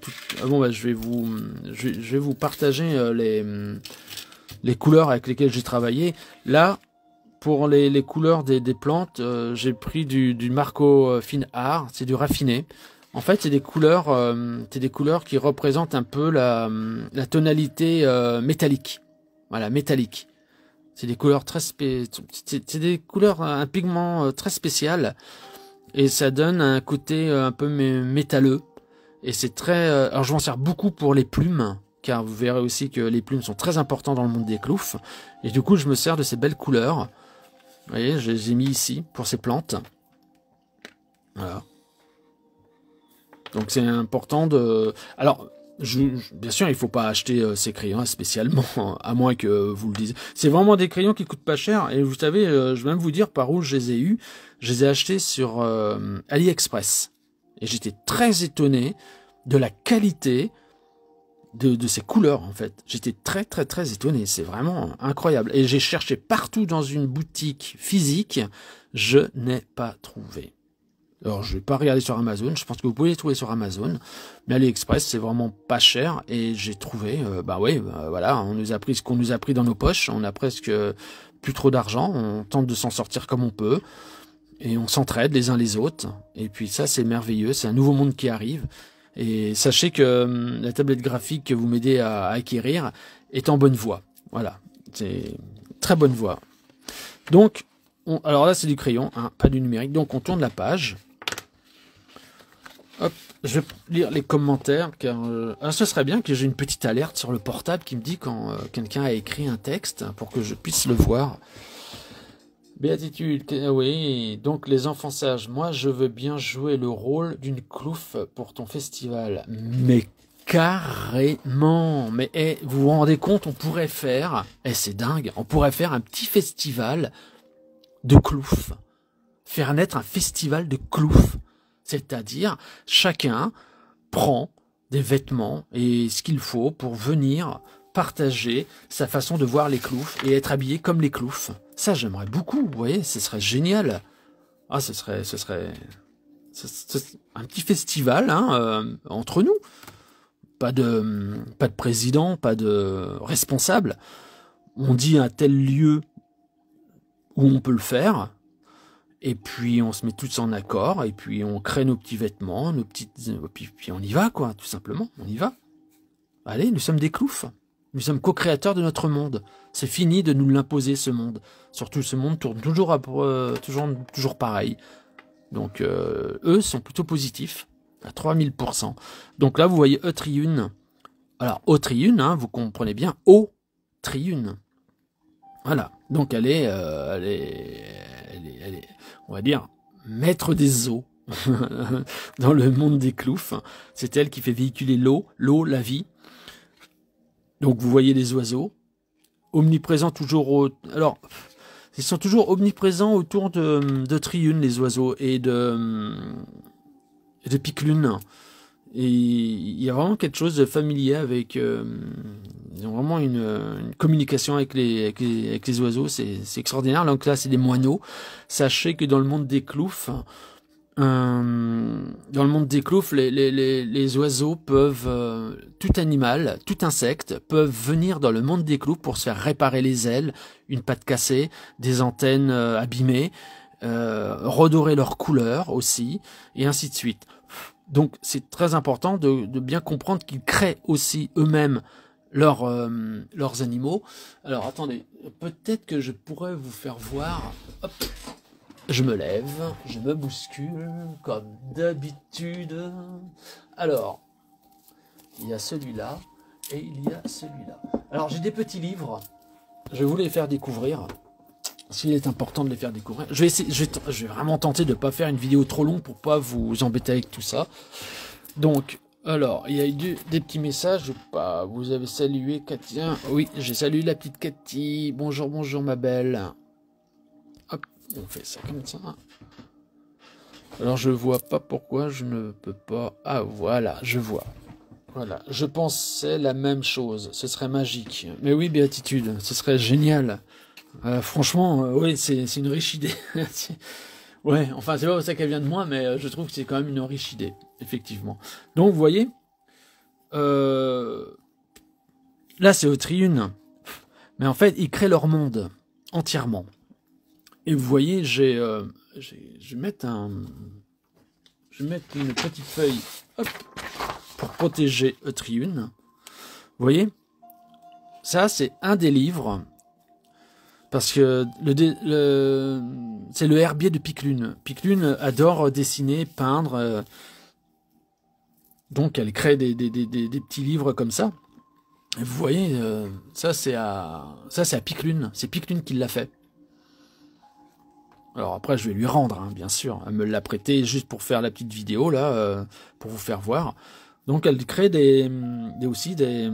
vais vous partager les couleurs avec lesquelles j'ai travaillé. Là, pour les couleurs des plantes, j'ai pris du Marco Fine Art, c'est du raffiné. En fait, c'est des couleurs qui représentent un peu la tonalité métallique. Voilà, métallique. C'est des couleurs c'est des couleurs, un pigment très spécial. Et ça donne un côté un peu métalleux. Et c'est très... alors je m'en sers beaucoup pour les plumes, car vous verrez aussi que les plumes sont très importantes dans le monde des cloufs. Et du coup, je me sers de ces belles couleurs. Vous voyez, je les ai mis ici, pour ces plantes. Voilà. Donc c'est important de... Alors, bien sûr, il ne faut pas acheter ces crayons spécialement, à moins que vous le disiez. C'est vraiment des crayons qui coûtent pas cher. Et vous savez, je vais même vous dire par où je les ai eus. Je les ai achetés sur AliExpress. Et j'étais très étonné de la qualité de ces couleurs, en fait. J'étais très, très, très étonné. C'est vraiment incroyable. Et j'ai cherché partout dans une boutique physique. Je n'ai pas trouvé. Alors, je vais pas regarder sur Amazon. Je pense que vous pouvez les trouver sur Amazon. Mais AliExpress, c'est vraiment pas cher. Et j'ai trouvé, voilà, on nous a pris ce qu'on nous a pris dans nos poches. On a presque plus trop d'argent. On tente de s'en sortir comme on peut. Et on s'entraide les uns les autres. Et puis ça, c'est merveilleux. C'est un nouveau monde qui arrive. Et sachez que la tablette graphique que vous m'aidez à acquérir est en bonne voie. Voilà, c'est très bonne voie. Donc, alors là, c'est du crayon, hein, pas du numérique. Donc, on tourne la page. Hop, je vais lire les commentaires, car ce serait bien que j'ai une petite alerte sur le portable qui me dit quand quelqu'un a écrit un texte pour que je puisse le voir. Béatitude, oui, donc les enfants sages, moi je veux bien jouer le rôle d'une clouf pour ton festival. Mais carrément, mais vous vous rendez compte, on pourrait faire, c'est dingue, on pourrait faire un petit festival de cloufs. Faire naître un festival de cloufs. C'est-à-dire, chacun prend des vêtements et ce qu'il faut pour venir partager sa façon de voir les cloufs et être habillé comme les cloufs. Ça, j'aimerais beaucoup, vous voyez, ce serait génial. Ah, ce serait un petit festival, hein, entre nous. Pas de président, pas de responsable. On dit un tel lieu où on peut le faire. Et puis on se met tous en accord, et puis on crée nos petits vêtements, puis on y va, quoi, tout simplement, on y va. Allez, nous sommes des cloufs. Nous sommes co-créateurs de notre monde. C'est fini de nous l'imposer, ce monde. Surtout, ce monde tourne toujours pareil. Donc, eux sont plutôt positifs, à 3000%. Donc là, vous voyez Triune. Alors, Triune, hein, vous comprenez bien, Triune. Voilà. Donc, elle est, on va dire, maître des eaux dans le monde des cloufs. C'est elle qui fait véhiculer l'eau, la vie. Donc vous voyez les oiseaux, omniprésents toujours alors, ils sont toujours omniprésents autour de Triune, les oiseaux, et de Piclune. Et il y a vraiment quelque chose de familier avec... ils ont vraiment une communication avec les oiseaux, c'est extraordinaire. Donc là, c'est des moineaux. Sachez que dans le monde des cloufs, les oiseaux peuvent, tout animal, tout insecte, peuvent venir dans le monde des cloufs pour se faire réparer les ailes, une patte cassée, des antennes abîmées, redorer leur couleur aussi, et ainsi de suite. Donc c'est très important de bien comprendre qu'ils créent aussi eux-mêmes leurs animaux. Alors attendez, peut-être que je pourrais vous faire voir. Hop, je me lève, je me bouscule comme d'habitude. Alors, il y a celui-là et il y a celui-là. Alors j'ai des petits livres, je vais vous les faire découvrir. S'il est important de les faire découvrir. Je vais vraiment tenter de ne pas faire une vidéo trop longue pour pas vous embêter avec tout ça. Donc, alors, il y a eu des petits messages ou pas? Vous avez salué Cathy. Oui, j'ai salué la petite Cathy. Bonjour, bonjour ma belle. Hop, on fait ça comme ça. Alors, je vois pas pourquoi je ne peux pas... Ah, voilà, je vois. Voilà, je pensais la même chose. Ce serait magique. Mais oui, béatitude, ce serait génial. Franchement, oui, c'est une riche idée. Ouais, enfin, c'est pas pour ça qu'elle vient de moi, mais je trouve que c'est quand même une riche idée, effectivement. Donc, vous voyez, là, c'est au Triune. Mais en fait, ils créent leur monde entièrement. Et vous voyez, je vais mettre une petite feuille, hop, pour protéger Triune. Vous voyez, ça, c'est un des livres. Parce que c'est le herbier de Piclune. Piclune adore dessiner, peindre. Donc elle crée des petits livres comme ça. Et vous voyez, ça c'est à Piclune. C'est Piclune qui l'a fait. Alors après je vais lui rendre, hein, bien sûr. Elle me l'a prêté juste pour faire la petite vidéo là, pour vous faire voir. Donc elle crée aussi des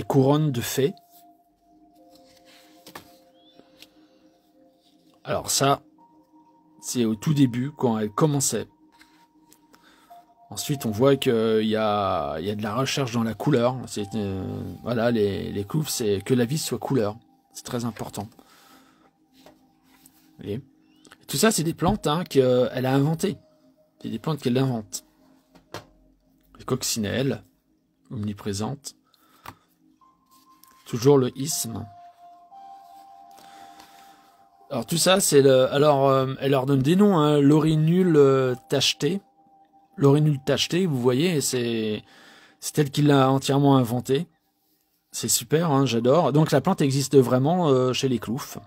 couronnes de fées. Alors ça, c'est au tout début, quand elle commençait. Ensuite, on voit qu'il y a de la recherche dans la couleur. Voilà, les cloufs, c'est que la vie soit couleur. C'est très important. Vous voyez ? Tout ça, c'est des plantes qu'elle a inventées. C'est des plantes qu'elle invente. Les coccinelles, omniprésentes. Toujours le isthme. Alors tout ça, c'est elle leur donne des noms, hein. L'orinule tacheté. L'orinule tacheté, vous voyez, c'est elle qui l'a entièrement inventé. C'est super, hein, j'adore. Donc la plante existe vraiment chez les cloufs.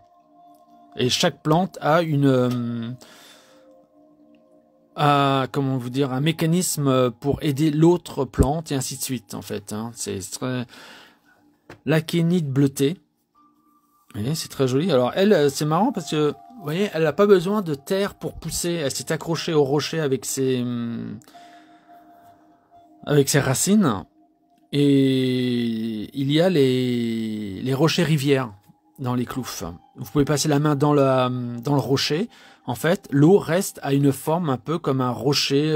Et chaque plante a comment vous dire, un mécanisme pour aider l'autre plante et ainsi de suite, en fait. Hein. C'est très... L'achénide bleutée. C'est très joli. Alors elle, c'est marrant parce que, vous voyez, elle n'a pas besoin de terre pour pousser. Elle s'est accrochée au rocher avec ses racines. Et il y a les rochers rivières dans les cloufs. Vous pouvez passer la main dans le rocher. En fait, l'eau reste à une forme un peu comme un rocher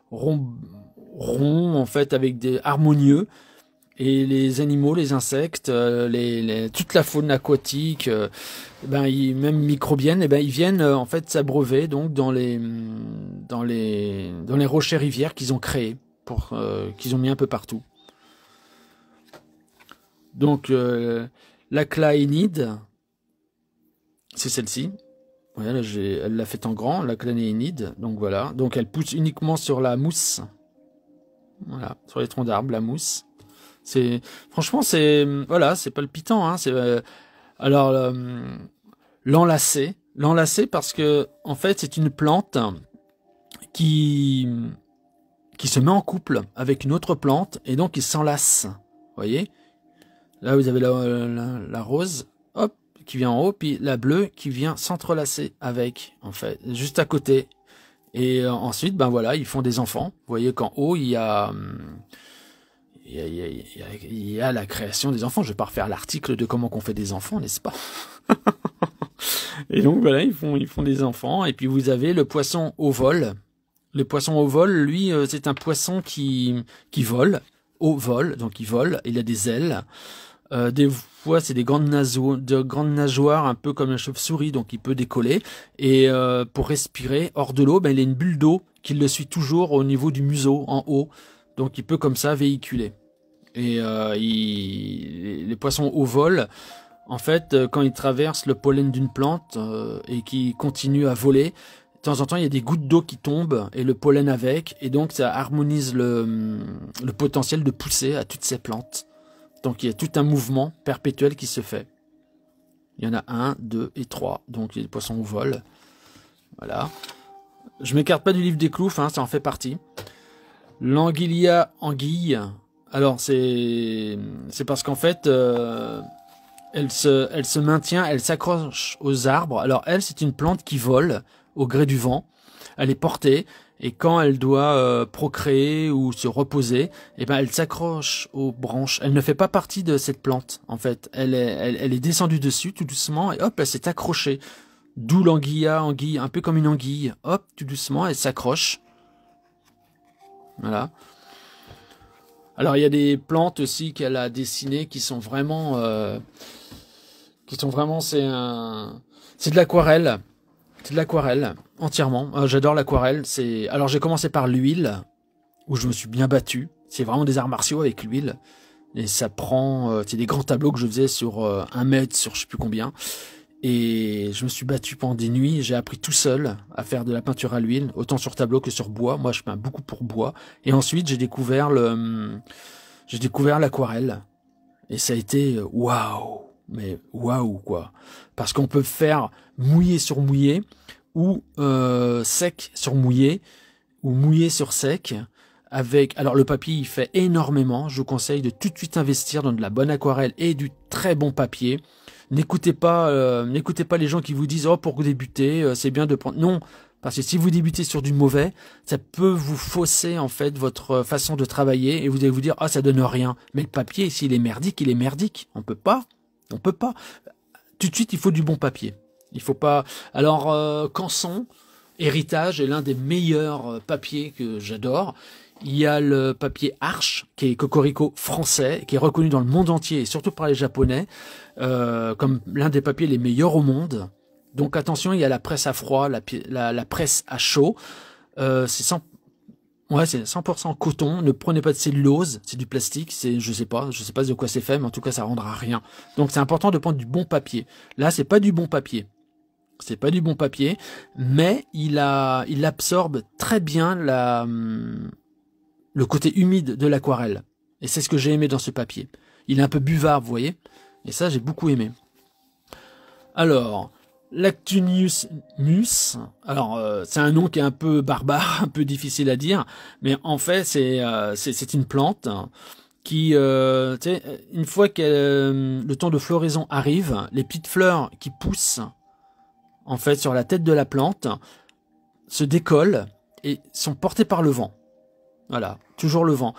rond en fait, avec des harmonieux. Et les animaux, les insectes, toute la faune aquatique, même microbienne, ils viennent en fait s'abreuver donc dans les rochers rivières qu'ils ont créés, qu'ils ont mis un peu partout. Donc la claénide, c'est celle-ci. Voilà, elle l'a fait en grand, la claénide. Donc voilà, donc elle pousse uniquement sur la mousse. Voilà, sur les troncs d'arbres, la mousse. Franchement, c'est palpitant, hein. Alors l'enlacé parce que en fait c'est une plante qui se met en couple avec une autre plante et donc il s'enlace. Vous voyez, là vous avez la rose, hop, qui vient en haut, puis la bleue qui vient s'entrelacer avec, en fait, juste à côté. Et ensuite, voilà, ils font des enfants. Vous voyez qu'en haut il y a la création des enfants. Je vais pas refaire l'article de comment qu'on fait des enfants, n'est-ce pas? Et donc voilà, ils font des enfants. Et puis vous avez le poisson au vol. Les poissons au vol, lui, c'est un poisson qui vole, au vol, donc il vole, il a des ailes. Des fois, c'est des grandes nageoires, un peu comme une chauve-souris, donc il peut décoller. Et pour respirer hors de l'eau, ben, il a une bulle d'eau qui le suit toujours au niveau du museau, en haut. Donc il peut comme ça véhiculer. Et les poissons au vol, en fait, quand ils traversent le pollen d'une plante et qui continuent à voler, de temps en temps, il y a des gouttes d'eau qui tombent et le pollen avec. Et donc, ça harmonise le potentiel de pousser à toutes ces plantes. Donc il y a tout un mouvement perpétuel qui se fait. Il y en a 1, 2 et 3. Donc il y a des poissons au vol. Voilà. Je m'écarte pas du livre des Cloufs, hein, ça en fait partie. L'Anguilla anguille. Alors c'est parce qu'en fait elle se maintient, elle s'accroche aux arbres. Alors elle, c'est une plante qui vole au gré du vent. Elle est portée. Et quand elle doit procréer ou se reposer, eh ben elle s'accroche aux branches. Elle ne fait pas partie de cette plante, en fait. Elle est descendue dessus tout doucement et hop, elle s'est accrochée. D'où l'anguilla, anguille, un peu comme une anguille. Hop, tout doucement, elle s'accroche. Voilà. Alors il y a des plantes aussi qu'elle a dessinées qui sont vraiment, c'est de l'aquarelle. C'est de l'aquarelle, entièrement. J'adore l'aquarelle. Alors j'ai commencé par l'huile, où je me suis bien battu. C'est vraiment des arts martiaux avec l'huile. Et ça prend... c'est des grands tableaux que je faisais sur 1 mètre, sur je sais plus combien. Et je me suis battu pendant des nuits. J'ai appris tout seul à faire de la peinture à l'huile, autant sur tableau que sur bois. Moi, je peins beaucoup pour bois. Et ensuite, j'ai découvert l'aquarelle. Et ça a été waouh! Mais waouh, quoi. Parce qu'on peut faire mouillé sur mouillé, ou sec sur mouillé, ou mouillé sur sec. Alors le papier, il fait énormément. Je vous conseille de tout de suite investir dans de la bonne aquarelle et du très bon papier. N'écoutez pas les gens qui vous disent « Oh, pour débuter, c'est bien de prendre... » Non, parce que si vous débutez sur du mauvais, ça peut vous fausser en fait votre façon de travailler et vous allez vous dire « Ah, ça donne rien. » Mais le papier, s'il est merdique, il est merdique. On peut pas. Tout de suite, il faut du bon papier. Il faut pas... Alors, Canson, Héritage est l'un des meilleurs papiers que j'adore. Il y a le papier Arche, qui est Cocorico français, qui est reconnu dans le monde entier, et surtout par les Japonais, comme l'un des papiers les meilleurs au monde. Donc attention, il y a la presse à froid, la presse à chaud. C'est 100% coton. Ne prenez pas de cellulose, c'est du plastique. Je sais pas de quoi c'est fait, mais en tout cas, ça rendra rien. Donc c'est important de prendre du bon papier. Là, c'est pas du bon papier. C'est pas du bon papier, mais il absorbe très bien le côté humide de l'aquarelle. Et c'est ce que j'ai aimé dans ce papier. Il est un peu buvard, vous voyez. Et ça, j'ai beaucoup aimé. Alors, l'Actinius mus. Alors, c'est un nom qui est un peu barbare, un peu difficile à dire. Mais en fait, c'est une plante qui, une fois que le temps de floraison arrive, les petites fleurs qui poussent, en fait, sur la tête de la plante, se décollent et sont portées par le vent. Voilà, toujours le vent.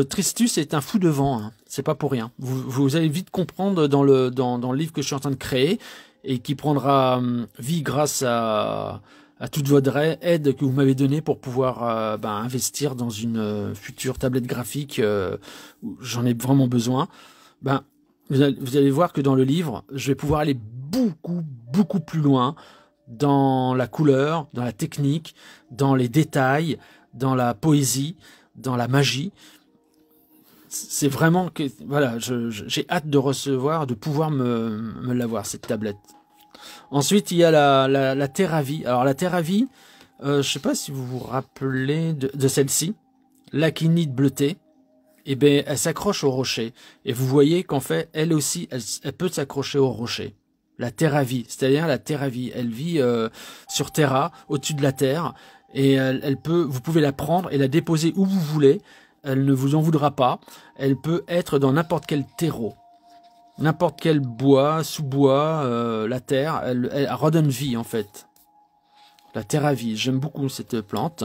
Tristus est un fou de vent, hein. C'est pas pour rien. Vous allez vite comprendre dans le livre que je suis en train de créer et qui prendra vie grâce à toute votre aide que vous m'avez donnée pour pouvoir investir dans une future tablette graphique où j'en ai vraiment besoin. Vous allez voir que dans le livre, je vais pouvoir aller beaucoup plus loin dans la couleur, dans la technique, dans les détails, dans la poésie, dans la magie. C'est vraiment que voilà, j'ai hâte de recevoir, de pouvoir me l'avoir, cette tablette. Ensuite, il y a la Terravie. Alors la Terravie, je sais pas si vous vous rappelez de celle-ci, l'achinide bleutée. Eh bien, elle s'accroche au rocher. Et vous voyez qu'en fait, elle aussi, elle peut s'accrocher au rocher. La Terravie, c'est-à-dire la Terravie, elle vit sur Terra, au-dessus de la terre, et vous pouvez la prendre et la déposer où vous voulez. Elle ne vous en voudra pas. Elle peut être dans n'importe quel terreau, n'importe quel bois, sous-bois, la terre. Elle redonne vie en fait. La Terravie, j'aime beaucoup cette plante.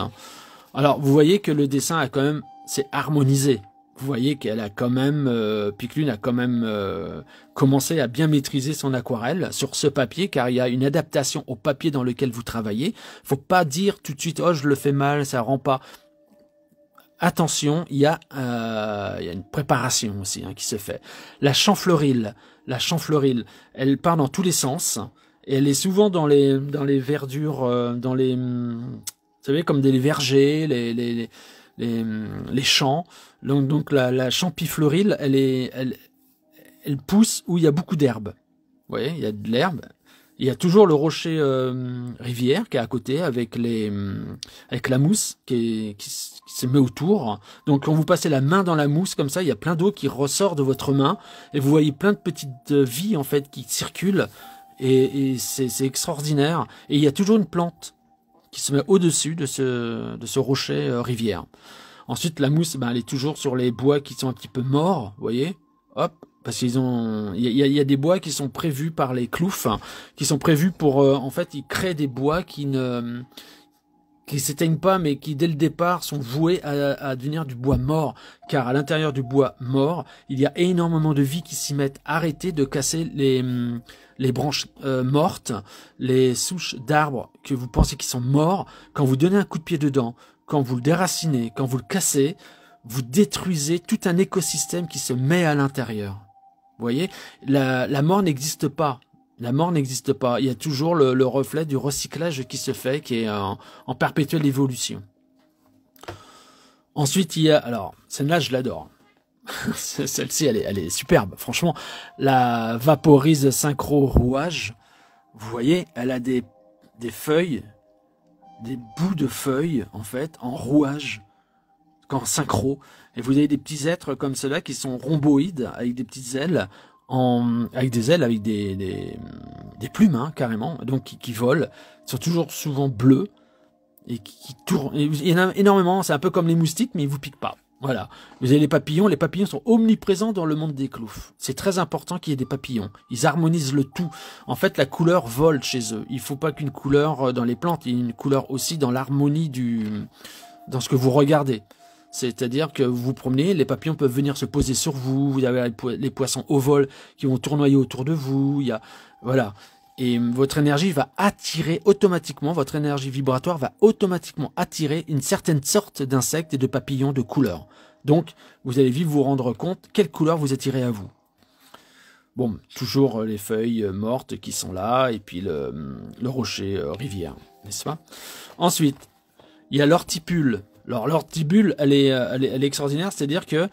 Alors, vous voyez que le dessin a quand même, c'est harmonisé. vous voyez qu'elle a quand même, Piclune a quand même commencé à bien maîtriser son aquarelle sur ce papier, car il y a une adaptation au papier dans lequel vous travaillez. Faut pas dire tout de suite, oh je le fais mal, ça rend pas. Attention, il y a une préparation aussi hein, qui se fait. La chanfleurille, elle part dans tous les sens, et elle est souvent dans les verdures, dans les, vous savez, comme des vergers, les champs. Donc la champifleurille, elle pousse où il y a beaucoup d'herbe. Vous voyez, il y a de l'herbe. Il y a toujours le rocher rivière qui est à côté avec la mousse qui se met autour. Donc quand vous passez la main dans la mousse comme ça, il y a plein d'eau qui ressort de votre main et vous voyez plein de petites vies en fait qui circulent et c'est extraordinaire. Et il y a toujours une plante qui se met au-dessus de ce rocher rivière. Ensuite, la mousse, ben, elle est toujours sur les bois qui sont un petit peu morts, vous voyez. Hop, parce il y a des bois qui sont prévus par les cloufs, hein, qui sont prévus pour, en fait, ils créent des bois qui s'éteignent pas, mais qui dès le départ sont voués à devenir du bois mort, car à l'intérieur du bois mort, il y a énormément de vie qui s'y mettent. Arrêtez de casser les branches mortes, les souches d'arbres que vous pensez qui sont morts. Quand vous donnez un coup de pied dedans, quand vous le déracinez, quand vous le cassez, vous détruisez tout un écosystème qui se met à l'intérieur. Vous voyez, la mort n'existe pas. La mort n'existe pas. Il y a toujours le reflet du recyclage qui se fait, qui est en perpétuelle évolution. Ensuite, il y a... Alors, celle-là, je l'adore. Celle-ci, elle est superbe. Franchement, la vaporise synchro rouage, vous voyez, elle a des feuilles, des bouts de feuilles, en fait, en rouage, en synchro. Et vous avez des petits êtres comme ceux-là qui sont rhomboïdes, avec des petites ailes, avec des plumes, hein, carrément, donc qui volent. Ils sont toujours souvent bleus, et qui tournent. Il y en a énormément, c'est un peu comme les moustiques, mais ils vous piquent pas. Voilà. Vous avez les papillons sont omniprésents dans le monde des cloufs. C'est très important qu'il y ait des papillons. Ils harmonisent le tout. En fait, la couleur vole chez eux. Il faut pas qu'une couleur dans les plantes, il y ait une couleur aussi dans l'harmonie dans ce que vous regardez. C'est-à-dire que vous vous promenez, les papillons peuvent venir se poser sur vous, vous avez les poissons au vol qui vont tournoyer autour de vous, voilà. Et votre énergie va attirer automatiquement, votre énergie vibratoire va automatiquement attirer une certaine sorte d'insectes et de papillons de couleur. Donc, vous allez vite vous rendre compte quelle couleur vous attirez à vous. Bon, toujours les feuilles mortes qui sont là, et puis le rocher rivière, n'est-ce pas? Ensuite, il y a l'ortipule. Alors, l'ortibule, elle est extraordinaire, c'est-à-dire que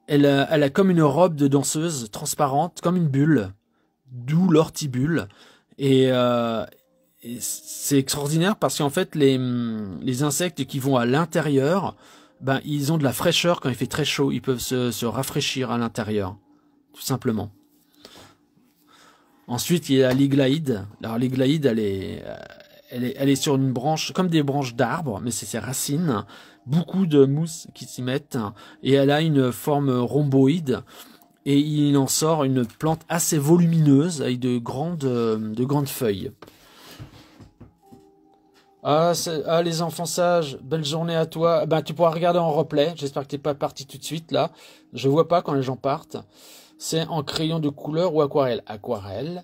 elle a comme une robe de danseuse transparente, comme une bulle. D'où l'ortibule. Et c'est extraordinaire parce qu'en fait, les insectes qui vont à l'intérieur, ben, ils ont de la fraîcheur quand il fait très chaud. Ils peuvent se rafraîchir à l'intérieur, tout simplement. Ensuite, il y a l'iglaïde. Alors, l'iglaïde, elle est sur une branche, comme des branches d'arbres, mais c'est ses racines. Beaucoup de mousse qui s'y mettent. Et elle a une forme rhomboïde. Et il en sort une plante assez volumineuse avec de grandes feuilles. Ah, les enfants sages, belle journée à toi. Ben, tu pourras regarder en replay. J'espère que tu n'es pas parti tout de suite là. Je vois pas quand les gens partent. C'est en crayon de couleur ou aquarelle? Aquarelle.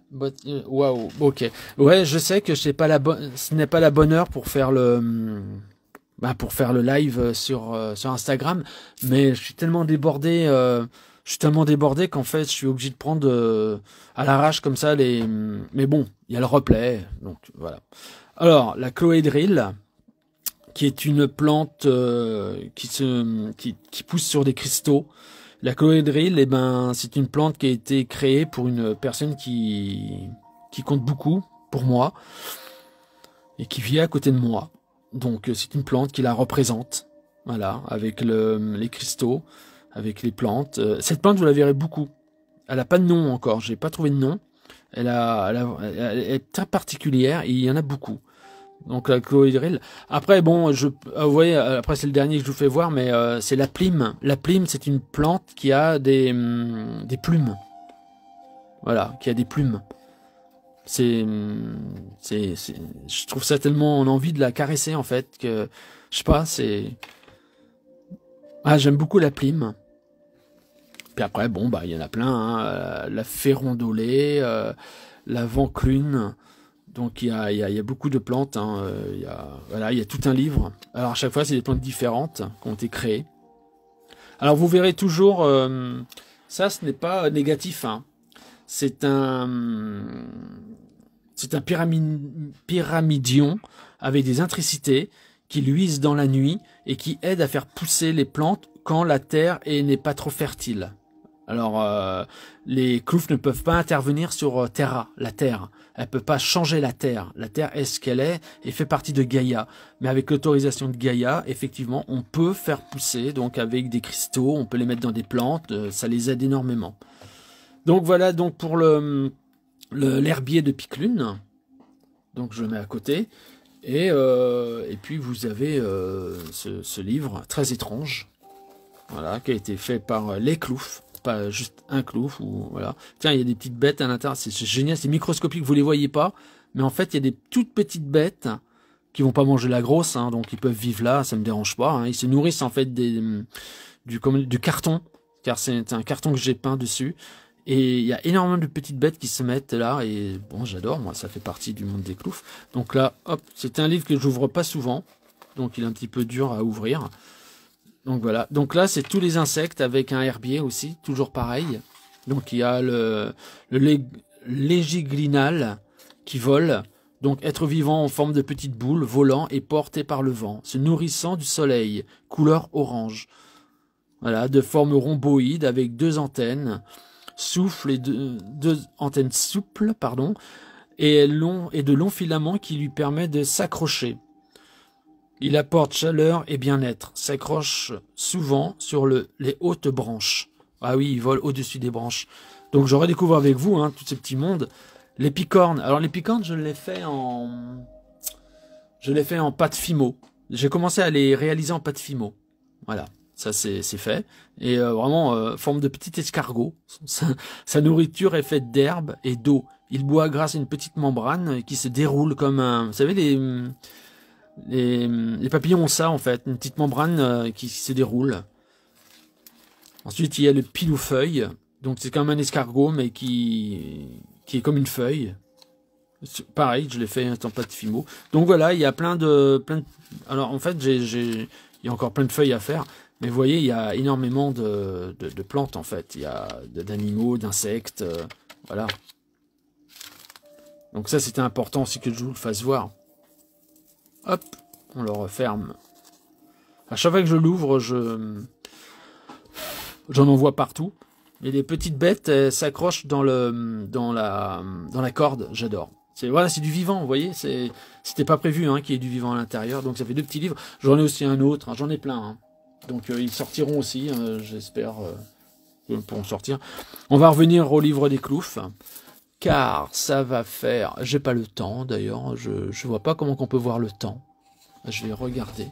Waouh. Ok. Ouais, je sais que ce n'est pas la bonne heure pour faire le live sur Instagram, mais je suis tellement débordé. Qu'en fait, je suis obligé de prendre à l'arrache comme ça mais bon, il y a le replay, donc voilà. Alors, la cloédrille, qui est une plante qui pousse sur des cristaux. La cloédrille, eh ben, c'est une plante qui a été créée pour une personne qui compte beaucoup pour moi et qui vit à côté de moi. Donc, c'est une plante qui la représente, voilà, avec les cristaux. Avec les plantes. Cette plante, vous la verrez beaucoup. Elle n'a pas de nom encore. J'ai pas trouvé de nom. Elle est très particulière et il y en a beaucoup. Donc la cloédrille. Après, bon, vous voyez, après c'est le dernier que je vous fais voir, mais c'est la plime. La plime, c'est une plante qui a des plumes. Voilà, qui a des plumes. Je trouve ça tellement en envie de la caresser en fait que je sais pas, c'est. Ah, j'aime beaucoup la plime. Puis après, bon, bah, il y en a plein, hein. La férondolée, la venclune. Donc, il y a beaucoup de plantes, hein. Voilà, il y a tout un livre. Alors, à chaque fois, c'est des plantes différentes qui ont été créées. Alors, vous verrez toujours, ça, ce n'est pas négatif, hein. C'est un pyramidion avec des intricités qui luisent dans la nuit et qui aident à faire pousser les plantes quand la terre n'est pas trop fertile. Alors, les cloufs ne peuvent pas intervenir sur Terra, la terre. Elle ne peut pas changer la terre. La terre est ce qu'elle est et fait partie de Gaïa. Mais avec l'autorisation de Gaïa, effectivement, on peut faire pousser, donc avec des cristaux, on peut les mettre dans des plantes, ça les aide énormément. Donc voilà donc pour l'herbier de Piclune. Donc je le mets à côté. Et puis vous avez ce livre très étrange, voilà, qui a été fait par les cloufs. Pas juste un clouf, ou voilà. Tiens, il y a des petites bêtes à l'intérieur, c'est génial, c'est microscopique, vous les voyez pas, mais en fait, il y a des toutes petites bêtes qui vont pas manger la grosse, hein, donc ils peuvent vivre là, ça me dérange pas, hein. Ils se nourrissent en fait du carton, car c'est un carton que j'ai peint dessus, et il y a énormément de petites bêtes qui se mettent là, et bon, j'adore, moi, ça fait partie du monde des cloufs. Donc là, hop, c'est un livre que j'ouvre pas souvent, donc il est un petit peu dur à ouvrir. Donc voilà, donc là c'est tous les insectes avec un herbier aussi, toujours pareil. Donc il y a le légiglinal qui vole, donc être vivant en forme de petite boule, volant et porté par le vent, se nourrissant du soleil, couleur orange. Voilà, de forme rhomboïde avec deux antennes, souffle et deux antennes souples, pardon, et de longs filaments qui lui permettent de s'accrocher. Il apporte chaleur et bien-être, s'accroche souvent sur les hautes branches. Ah oui, il vole au-dessus des branches. Donc je redécouvre avec vous, hein, tous ces petits mondes. Les picornes. Alors les picornes, je l'ai fait en pâte Fimo. J'ai commencé à les réaliser en pâte Fimo. Voilà, ça c'est fait. Et vraiment, forme de petit escargot. Sa nourriture est faite d'herbe et d'eau. Il boit grâce à une petite membrane qui se déroule comme un... Vous savez, les papillons ont ça en fait, une petite membrane qui se déroule. Ensuite il y a le pilou-feuille, donc c'est comme un escargot mais qui est comme une feuille. Pareil, je l'ai fait en pâte Fimo. Donc voilà, il y a plein de... Alors en fait il y a encore plein de feuilles à faire, mais vous voyez il y a énormément de plantes en fait. Il y a d'animaux, d'insectes, voilà. Donc ça c'était important aussi que je vous le fasse voir. Hop, on le referme. À chaque fois que je l'ouvre, j'en envoie partout. Et les petites bêtes s'accrochent dans la corde. J'adore. Voilà, c'est du vivant, vous voyez. C'était pas prévu hein, qu'il y ait du vivant à l'intérieur. Donc ça fait deux petits livres. J'en ai aussi un autre. Hein, j'en ai plein. Hein. Donc ils sortiront aussi. J'espère qu'ils pourront sortir. On va revenir au livre des cloufs. Car ça va faire... J'ai pas le temps d'ailleurs, je vois pas comment on peut voir le temps. Je vais regarder.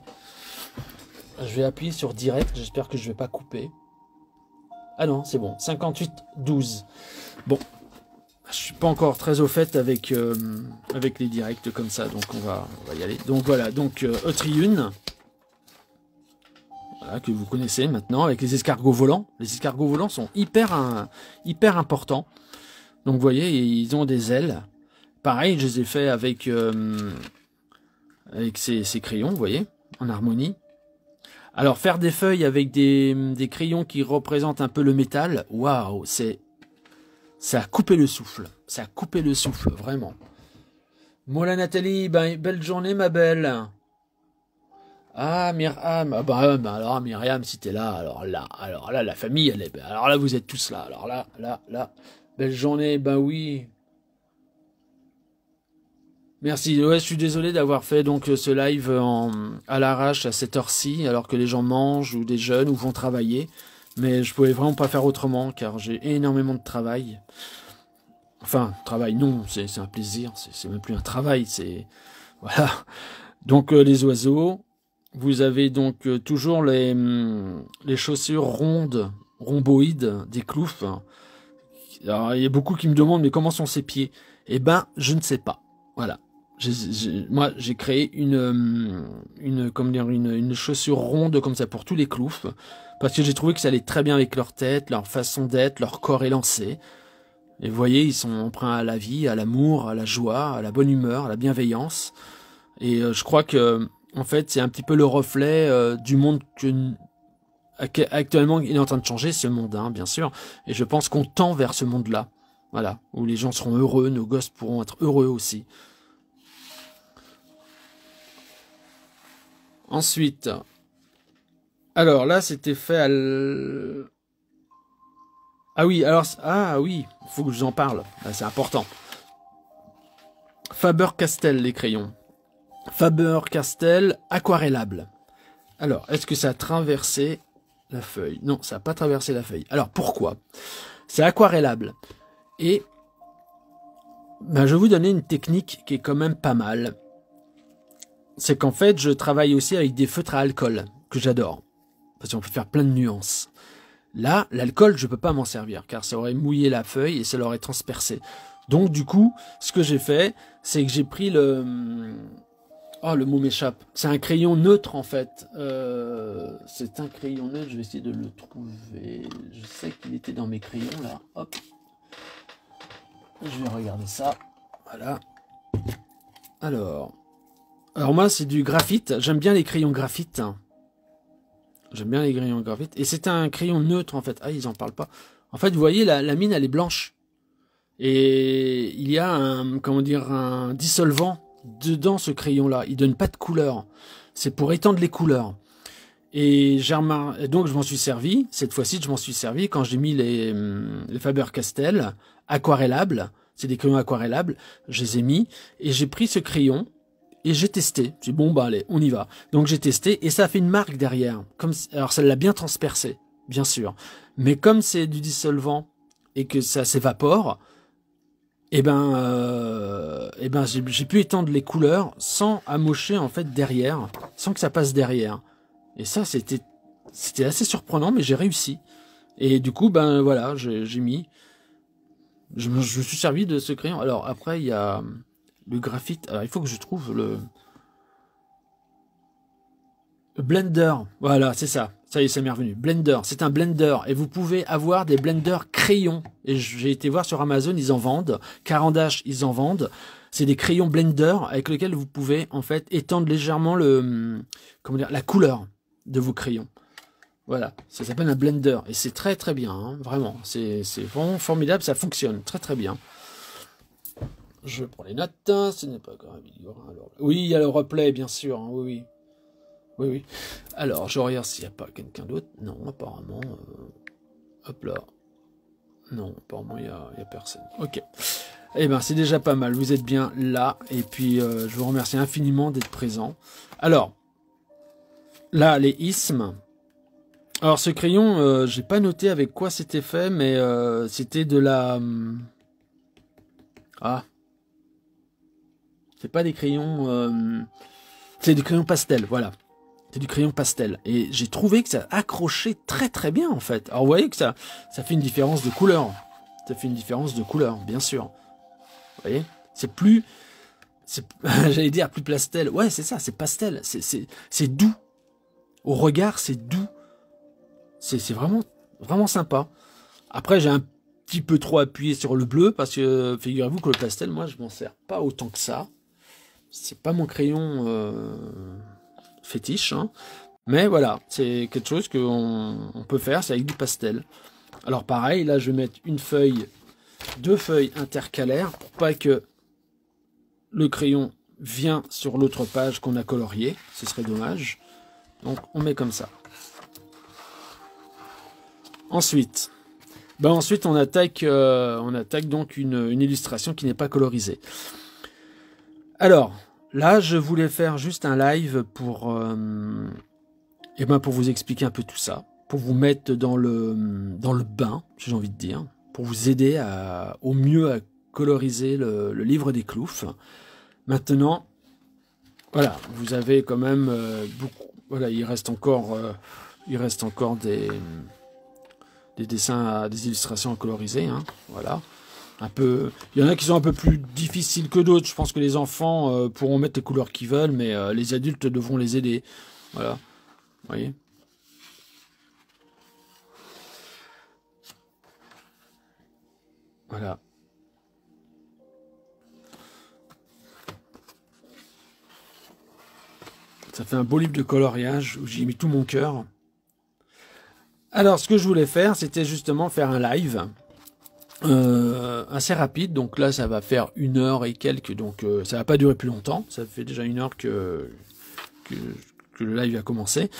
Je vais appuyer sur direct, j'espère que je vais pas couper. Ah non, c'est bon, 58-12. Bon, je suis pas encore très au fait avec les directs comme ça, donc on va y aller. Donc voilà, donc Eutriune, voilà, que vous connaissez maintenant, avec les escargots volants. Les escargots volants sont hyper importants. Donc vous voyez, ils ont des ailes. Pareil, je les ai fait avec ces crayons, vous voyez, en harmonie. Alors faire des feuilles avec des crayons qui représentent un peu le métal, waouh, ça a coupé le souffle. Ça a coupé le souffle, vraiment. Mola Nathalie, belle journée ma belle. Ah Myriam, alors Myriam, si t'es là, alors là, la famille, elle est... Alors là, vous êtes tous là, alors là. Belle journée, ben oui. Merci. Ouais, je suis désolé d'avoir fait donc ce live à l'arrache à cette heure-ci, alors que les gens mangent ou déjeunent ou vont travailler. Mais je pouvais vraiment pas faire autrement, car j'ai énormément de travail. Enfin, travail, non, c'est un plaisir. C'est même plus un travail, c'est... Voilà. Donc les oiseaux. Vous avez donc toujours les chaussures rondes, rhomboïdes des cloufs. Alors, il y a beaucoup qui me demandent, mais comment sont ses pieds? Eh ben, je ne sais pas. Voilà. Moi, j'ai créé comment dire, une chaussure ronde comme ça pour tous les cloufs, parce que j'ai trouvé que ça allait très bien avec leur tête, leur façon d'être, leur corps élancé. Et vous voyez, ils sont empreints à la vie, à l'amour, à la joie, à la bonne humeur, à la bienveillance. Et je crois que, en fait, c'est un petit peu le reflet du monde actuellement il est en train de changer, ce monde, hein, bien sûr. Et je pense qu'on tend vers ce monde-là, voilà, où les gens seront heureux, nos gosses pourront être heureux aussi. Ensuite, alors là, c'était fait à ah oui, alors, ah oui, il faut que je vous en parle, c'est important. Faber-Castell, les crayons. Faber-Castell aquarellable. Alors, est-ce que ça a traversé la feuille? Non, ça n'a pas traversé la feuille. Alors, pourquoi? C'est aquarellable. Et ben, je vais vous donner une technique qui est quand même pas mal. C'est qu'en fait, je travaille aussi avec des feutres à alcool, que j'adore. Parce qu'on peut faire plein de nuances. Là, l'alcool, je ne peux pas m'en servir, car ça aurait mouillé la feuille et ça l'aurait transpercé. Donc, du coup, ce que j'ai fait, c'est que j'ai pris le... Oh, le mot m'échappe. C'est un crayon neutre, en fait. C'est un crayon neutre, je vais essayer de le trouver. Je sais qu'il était dans mes crayons, là. Hop. Je vais regarder ça. Voilà. Alors moi, c'est du graphite. J'aime bien les crayons graphite. J'aime bien les crayons graphite. Et c'est un crayon neutre, en fait. Ah, ils en parlent pas. En fait, vous voyez, la mine, elle est blanche. Et il y a un dissolvant dedans, ce crayon-là. Il donne pas de couleur. C'est pour étendre les couleurs. Et donc, je m'en suis servi. Cette fois-ci, je m'en suis servi quand j'ai mis les Faber-Castell aquarellables. C'est des crayons aquarellables. Je les ai mis. Et j'ai pris ce crayon. Et j'ai testé. J'ai dit, bon, bah, allez, on y va. Donc, j'ai testé. Et ça a fait une marque derrière. Alors, ça l'a bien transpercé, bien sûr. Mais comme c'est du dissolvant et que ça s'évapore, j'ai pu étendre les couleurs sans amocher, en fait, derrière. Sans que ça passe derrière. Et ça, c'était assez surprenant, mais j'ai réussi. Et du coup, ben, voilà, j'ai mis... Je me suis servi de ce crayon. Alors, après, il y a... le graphite, alors il faut que je trouve le blender. Voilà, c'est ça. Ça y est, ça m'est revenu. Blender, c'est un blender. Et vous pouvez avoir des blenders crayons. Et j'ai été voir sur Amazon, ils en vendent. Caran-d'Ache, ils en vendent. C'est des crayons blender avec lesquels vous pouvez en fait étendre légèrement la couleur de vos crayons. Voilà, ça s'appelle un blender. Et c'est très très bien, hein, vraiment. C'est vraiment formidable, ça fonctionne très très bien. Je prends les notes, ce n'est pas encore amélioré. Alors, oui, il y a le replay, bien sûr, hein, oui. Alors, je regarde s'il n'y a pas quelqu'un d'autre. Non, apparemment. Hop là. Non, apparemment, il n'y a personne. Ok. Eh bien, c'est déjà pas mal. Vous êtes bien là. Et puis, je vous remercie infiniment d'être présent. Alors, là, les isthmes. Alors, ce crayon, j'ai pas noté avec quoi c'était fait, mais c'était de la... c'est pas des crayons... c'est du crayon pastel, voilà. C'est du crayon pastel. Et j'ai trouvé que ça accrochait très très bien, en fait. Alors, vous voyez que ça fait une différence de couleur. Ça fait une différence de couleur, bien sûr. Vous voyez? C'est plus... j'allais dire plus pastel. Ouais, c'est ça, c'est pastel. C'est doux. Au regard, c'est doux. C'est vraiment, vraiment sympa. Après, j'ai un petit peu trop appuyé sur le bleu, parce que, figurez-vous que le pastel, moi, je m'en sers pas autant que ça. C'est pas mon crayon fétiche, hein. Mais voilà, c'est quelque chose qu'on peut faire, c'est avec du pastel. Alors pareil, là, je vais mettre deux feuilles intercalaires, pour pas que le crayon vienne sur l'autre page qu'on a coloriée. Ce serait dommage. Donc, on met comme ça. Ensuite, on attaque donc une illustration qui n'est pas colorisée. Alors, là, je voulais faire juste un live pour vous expliquer un peu tout ça, pour vous mettre dans le bain, j'ai envie de dire, pour vous aider au mieux à coloriser le livre des cloufs. Maintenant, voilà, vous avez quand même beaucoup. Voilà, il reste encore des dessins, des illustrations à coloriser, hein, voilà. un peu. Il y en a qui sont un peu plus difficiles que d'autres. Je pense que les enfants pourront mettre les couleurs qu'ils veulent, mais les adultes devront les aider. Voilà. Vous voyez. Voilà. Ça fait un beau livre de coloriage où j'ai mis tout mon cœur. Alors, ce que je voulais faire, c'était justement faire un live assez rapide. Donc là, ça va faire 1 heure et quelques. Donc, ça va pas durer plus longtemps. Ça fait déjà 1 heure que le live a commencé.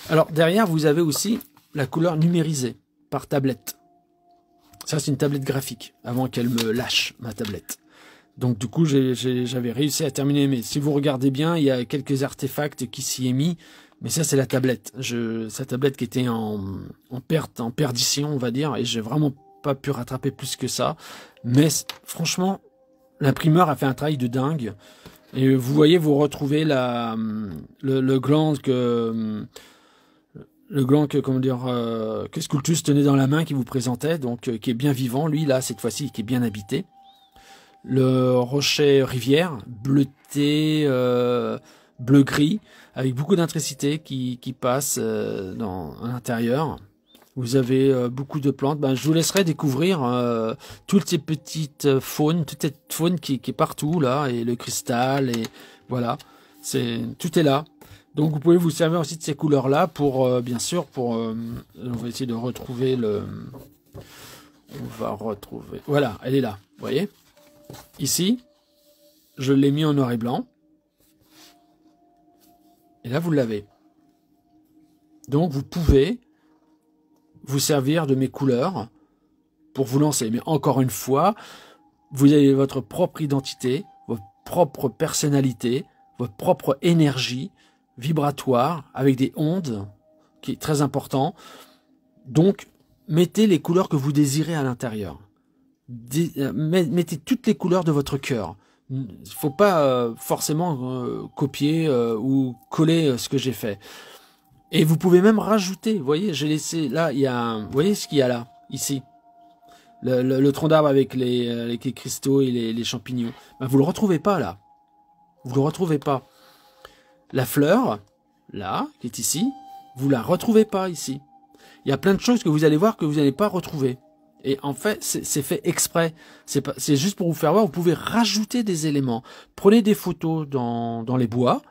Alors, derrière, vous avez aussi la couleur numérisée par tablette. Ça, c'est une tablette graphique, avant qu'elle me lâche, ma tablette. Donc, du coup, j'avais réussi à terminer. Mais si vous regardez bien, il y a quelques artefacts qui s'y est mis. Mais ça, c'est la tablette. Sa tablette qui était en perdition, on va dire. Et j'ai vraiment pas pu rattraper plus que ça. Mais franchement, l'imprimeur a fait un travail de dingue. Et vous voyez, vous retrouvez le gland que comment dire, que Sculptus tenait dans la main, qui vous présentait, donc qui est bien vivant, lui là cette fois-ci, qui est bien habité. Le rocher rivière, bleuté, bleu-gris, avec beaucoup d'intricité qui passe à l'intérieur. Vous avez beaucoup de plantes. Ben, je vous laisserai découvrir toutes ces petites faunes, toute cette faune qui est partout là, et le cristal, et voilà, tout est là. Donc vous pouvez vous servir aussi de ces couleurs-là pour, bien sûr, on va essayer de retrouver voilà, elle est là, vous voyez. Ici, je l'ai mis en noir et blanc. Et là, vous l'avez. Donc vous pouvez vous servir de mes couleurs pour vous lancer. Mais encore une fois, vous avez votre propre identité, votre propre personnalité, votre propre énergie vibratoire avec des ondes, qui est très important. Donc, mettez les couleurs que vous désirez à l'intérieur. Mettez toutes les couleurs de votre cœur. Il ne faut pas forcément copier ou coller ce que j'ai fait. Et vous pouvez même rajouter. Vous voyez, j'ai laissé là, vous voyez ce qu'il y a là, ici, le tronc d'arbre avec les cristaux et les champignons. Ben, vous le retrouvez pas là. Vous le retrouvez pas. La fleur, là, qui est ici, vous la retrouvez pas ici. Il y a plein de choses que vous allez voir que vous n'allez pas retrouver. Et en fait, c'est fait exprès. C'est juste pour vous faire voir, vous pouvez rajouter des éléments. Prenez des photos dans les bois.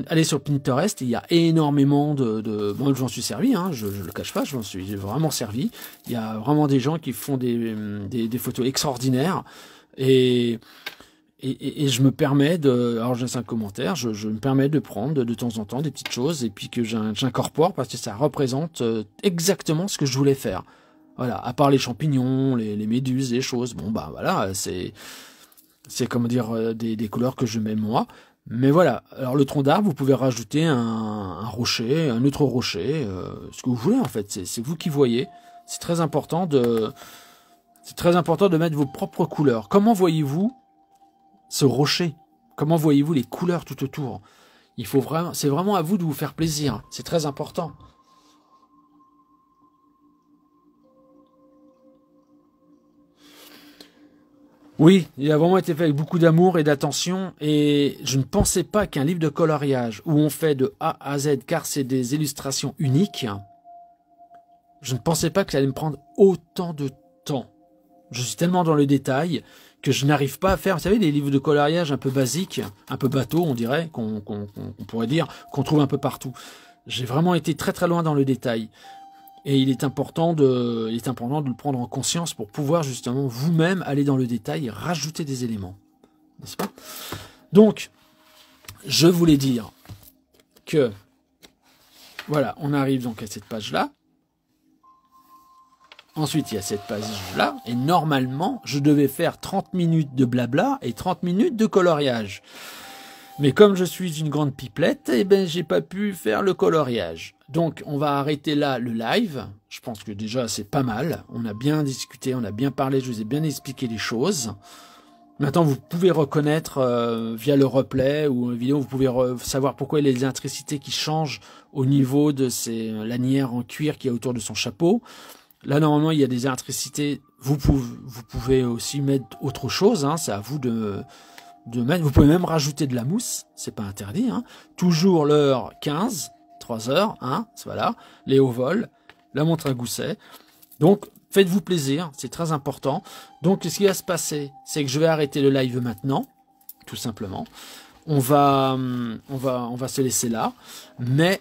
Allez sur Pinterest, il y a énormément moi, j'en suis servi, hein, je le cache pas, j'en suis vraiment servi. Il y a vraiment des gens qui font des photos extraordinaires. Et je me permets alors j'ai 5 commentaires, je me permets de prendre de temps en temps des petites choses et puis que j'incorpore parce que ça représente exactement ce que je voulais faire. Voilà, à part les champignons, les méduses, les choses, bon bah voilà, c'est comment dire des couleurs que je mets moi. Mais voilà, alors le tronc d'arbre, vous pouvez rajouter un rocher, un autre rocher, ce que vous voulez en fait, c'est vous qui voyez. C'est très important de mettre vos propres couleurs. Comment voyez-vous ce rocher? Comment voyez-vous les couleurs tout autour? C'est vraiment à vous de vous faire plaisir. C'est très important. Oui, il a vraiment été fait avec beaucoup d'amour et d'attention. Et je ne pensais pas qu'un livre de coloriage où on fait de A à Z, car c'est des illustrations uniques, je ne pensais pas que ça allait me prendre autant de temps. Je suis tellement dans le détail que je n'arrive pas à faire, vous savez, des livres de coloriage un peu basiques, un peu bateau, on dirait, qu'on pourrait dire, qu'on trouve un peu partout. J'ai vraiment été très très loin dans le détail. Et il est important de le prendre en conscience pour pouvoir justement vous-même aller dans le détail et rajouter des éléments. N'est-ce pas? Donc, je voulais dire que, voilà, on arrive donc à cette page-là. Ensuite, il y a cette page-là, et normalement, je devais faire 30 minutes de blabla et 30 minutes de coloriage. Mais comme je suis une grande pipelette, eh ben, j'ai pas pu faire le coloriage. Donc, on va arrêter là le live. Je pense que déjà, c'est pas mal. On a bien discuté, on a bien parlé, je vous ai bien expliqué les choses. Maintenant, vous pouvez reconnaître via le replay ou une vidéo, vous pouvez savoir pourquoi il y a les intricités qui changent au niveau de ces lanières en cuir qu'il y a autour de son chapeau. Là, normalement, il y a des intricités vous pouvez aussi mettre autre chose, hein, c'est à vous de mettre. Vous pouvez même rajouter de la mousse, c'est pas interdit. Hein. Toujours l'heure 15, 3 heures, hein, voilà, les hauts vols, la montre à gousset. Donc, faites-vous plaisir, c'est très important. Donc, ce qui va se passer, c'est que je vais arrêter le live maintenant, tout simplement. On va se laisser là. Mais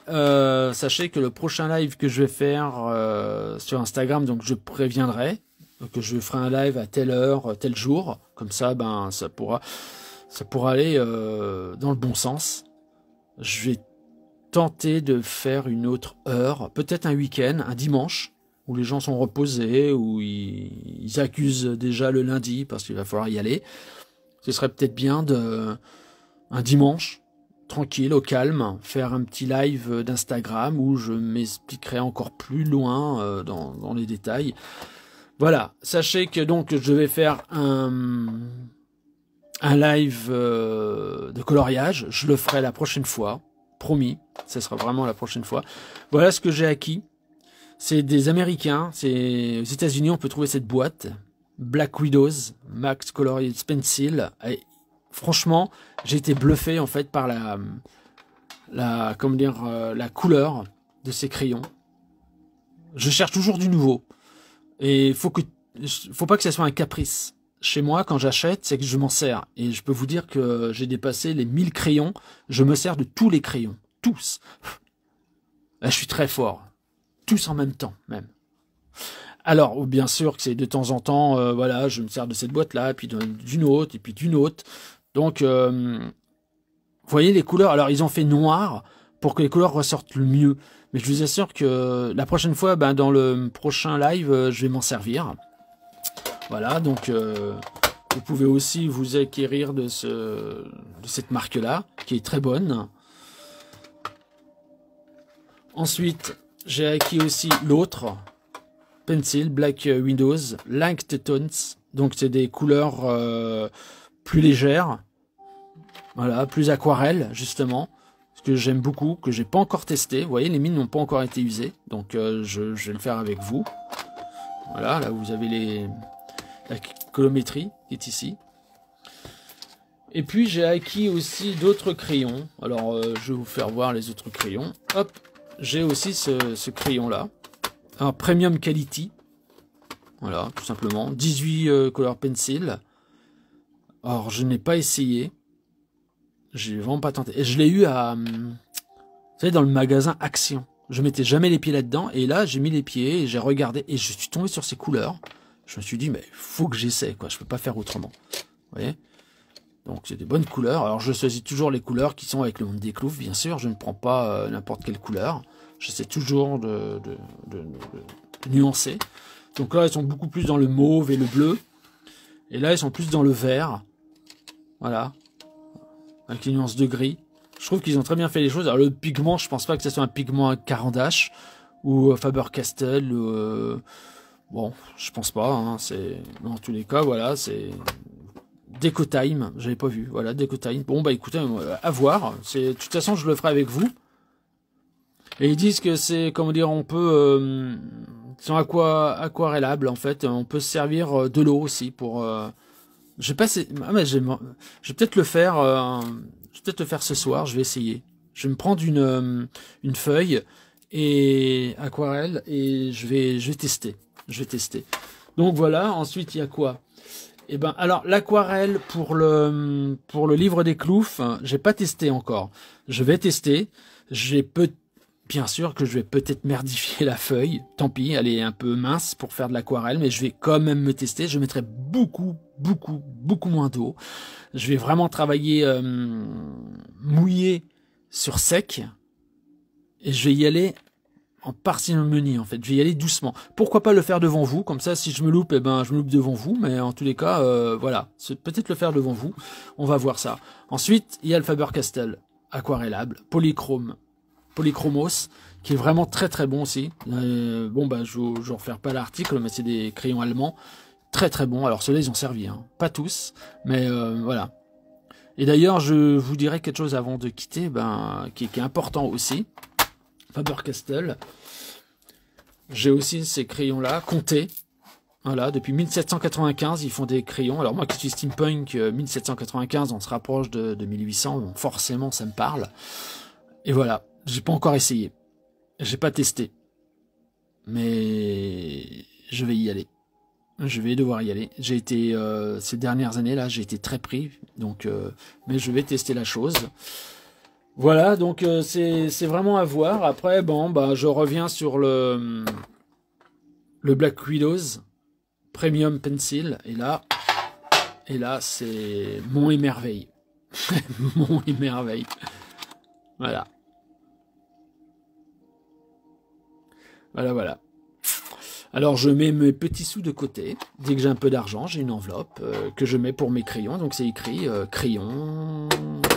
sachez que le prochain live que je vais faire sur Instagram, donc je préviendrai que je ferai un live à telle heure, tel jour. Comme ça, ben ça pourra aller dans le bon sens. Je vais tenter de faire une autre heure, peut-être un week-end, un dimanche, où les gens sont reposés, où ils accusent déjà le lundi parce qu'il va falloir y aller. Ce serait peut-être bien un dimanche, tranquille, au calme, faire un petit live d'Instagram où je m'expliquerai encore plus loin dans les détails. Voilà, sachez que donc je vais faire un live de coloriage, je le ferai la prochaine fois, promis, ce sera vraiment la prochaine fois. Voilà ce que j'ai acquis, c'est des Américains, c'est aux États-Unis on peut trouver cette boîte, Black Widows, Max Colored Pencil, et franchement, j'ai été bluffé en fait par la couleur de ces crayons. Je cherche toujours du nouveau. Et faut pas que ça soit un caprice. Chez moi, quand j'achète, c'est que je m'en sers. Et je peux vous dire que j'ai dépassé les 1000 crayons. Je me sers de tous les crayons. Tous. Là, je suis très fort. Tous en même temps, même. Alors, bien sûr que c'est de temps en temps, voilà, je me sers de cette boîte-là, puis d'une autre, et puis d'une autre. Donc, vous voyez les couleurs. Alors, ils ont fait noir pour que les couleurs ressortent le mieux. Mais je vous assure que la prochaine fois, ben, dans le prochain live, je vais m'en servir. Voilà, donc vous pouvez aussi vous acquérir de cette marque-là, qui est très bonne. Ensuite, j'ai acquis aussi l'autre Pencil, Black Widows, Linked Tones. Donc, c'est des couleurs plus légères. Voilà, plus aquarelle, justement. Ce que j'aime beaucoup, que j'ai pas encore testé. Vous voyez, les mines n'ont pas encore été usées. Donc, je vais le faire avec vous. Voilà, là, vous avez la colométrie qui est ici. Et puis, j'ai acquis aussi d'autres crayons. Alors, je vais vous faire voir les autres crayons. Hop, j'ai aussi ce crayon-là. Un Premium Quality. Voilà, tout simplement. 18 Color Pencil. Alors, je n'ai pas essayé. J'ai vraiment pas tenté. Et je l'ai eu vous savez, dans le magasin Action. Je mettais jamais les pieds là-dedans. Et là, j'ai mis les pieds et j'ai regardé. Et je suis tombé sur ces couleurs. Je me suis dit, mais faut que j'essaie, quoi. Je peux pas faire autrement. Vous voyez? Donc, c'est des bonnes couleurs. Alors, je choisis toujours les couleurs qui sont avec le monde des cloufs, bien sûr. Je ne prends pas n'importe quelle couleur. J'essaie toujours de nuancer. Donc là, ils sont beaucoup plus dans le mauve et le bleu. Et là, ils sont plus dans le vert. Voilà. Avec les nuances de gris. Je trouve qu'ils ont très bien fait les choses. Alors le pigment, je pense pas que ce soit un pigment Caran-d'Ache ou Faber-Castell. Bon, je pense pas. Hein, c'est dans tous les cas, voilà, c'est Decotime. J'avais pas vu. Voilà, Decotime. Bon bah écoutez, à voir. De toute façon, je le ferai avec vous. Et ils disent que c'est, comment dire, on peut, ils sont aquarellables en fait. On peut se servir de l'eau aussi pour. Je sais pas si, mais je vais peut-être le faire. Je vais peut-être le faire ce soir. Je vais essayer. Je vais me prendre une feuille et aquarelle et je vais tester. Je vais tester. Donc voilà. Ensuite, il y a quoi? Eh ben, alors l'aquarelle pour le livre des cloufs, j'ai pas testé encore. Je vais tester. Bien sûr que je vais peut-être merdifier la feuille. Tant pis, elle est un peu mince pour faire de l'aquarelle, mais je vais quand même me tester. Je mettrai beaucoup moins d'eau. Je vais vraiment travailler mouillé sur sec. Et je vais y aller en parcimonie, en fait. Je vais y aller doucement. Pourquoi pas le faire devant vous? Comme ça, si je me loupe, eh ben, je me loupe devant vous. Mais en tous les cas, voilà. Peut-être le faire devant vous. On va voir ça. Ensuite, il y a le Faber-Castell aquarellable, Polychromos, qui est vraiment très bon aussi. Bon, bah, je ne refaire pas l'article, mais c'est des crayons allemands. Très bon. Alors, ceux-là, ils ont servi. Hein. Pas tous, mais voilà. Et d'ailleurs, je vous dirai quelque chose avant de quitter, qui est important aussi. Faber-Castell. J'ai aussi ces crayons-là, Comté. Voilà, depuis 1795, ils font des crayons. Alors moi qui suis steampunk, 1795, on se rapproche de 1800, donc forcément ça me parle. Et voilà, j'ai pas encore essayé. J'ai pas testé. Mais je vais y aller. Je vais devoir y aller. J'ai été, ces dernières années là, j'ai été très pris. Donc, mais je vais tester la chose. Voilà, donc c'est vraiment à voir. Après, bon, bah, je reviens sur le Black Widows Premium Pencil. Et là c'est mon émerveil. Mon émerveil. Voilà. Voilà. Alors je mets mes petits sous de côté. Dès que j'ai un peu d'argent, j'ai une enveloppe que je mets pour mes crayons. Donc c'est écrit crayon,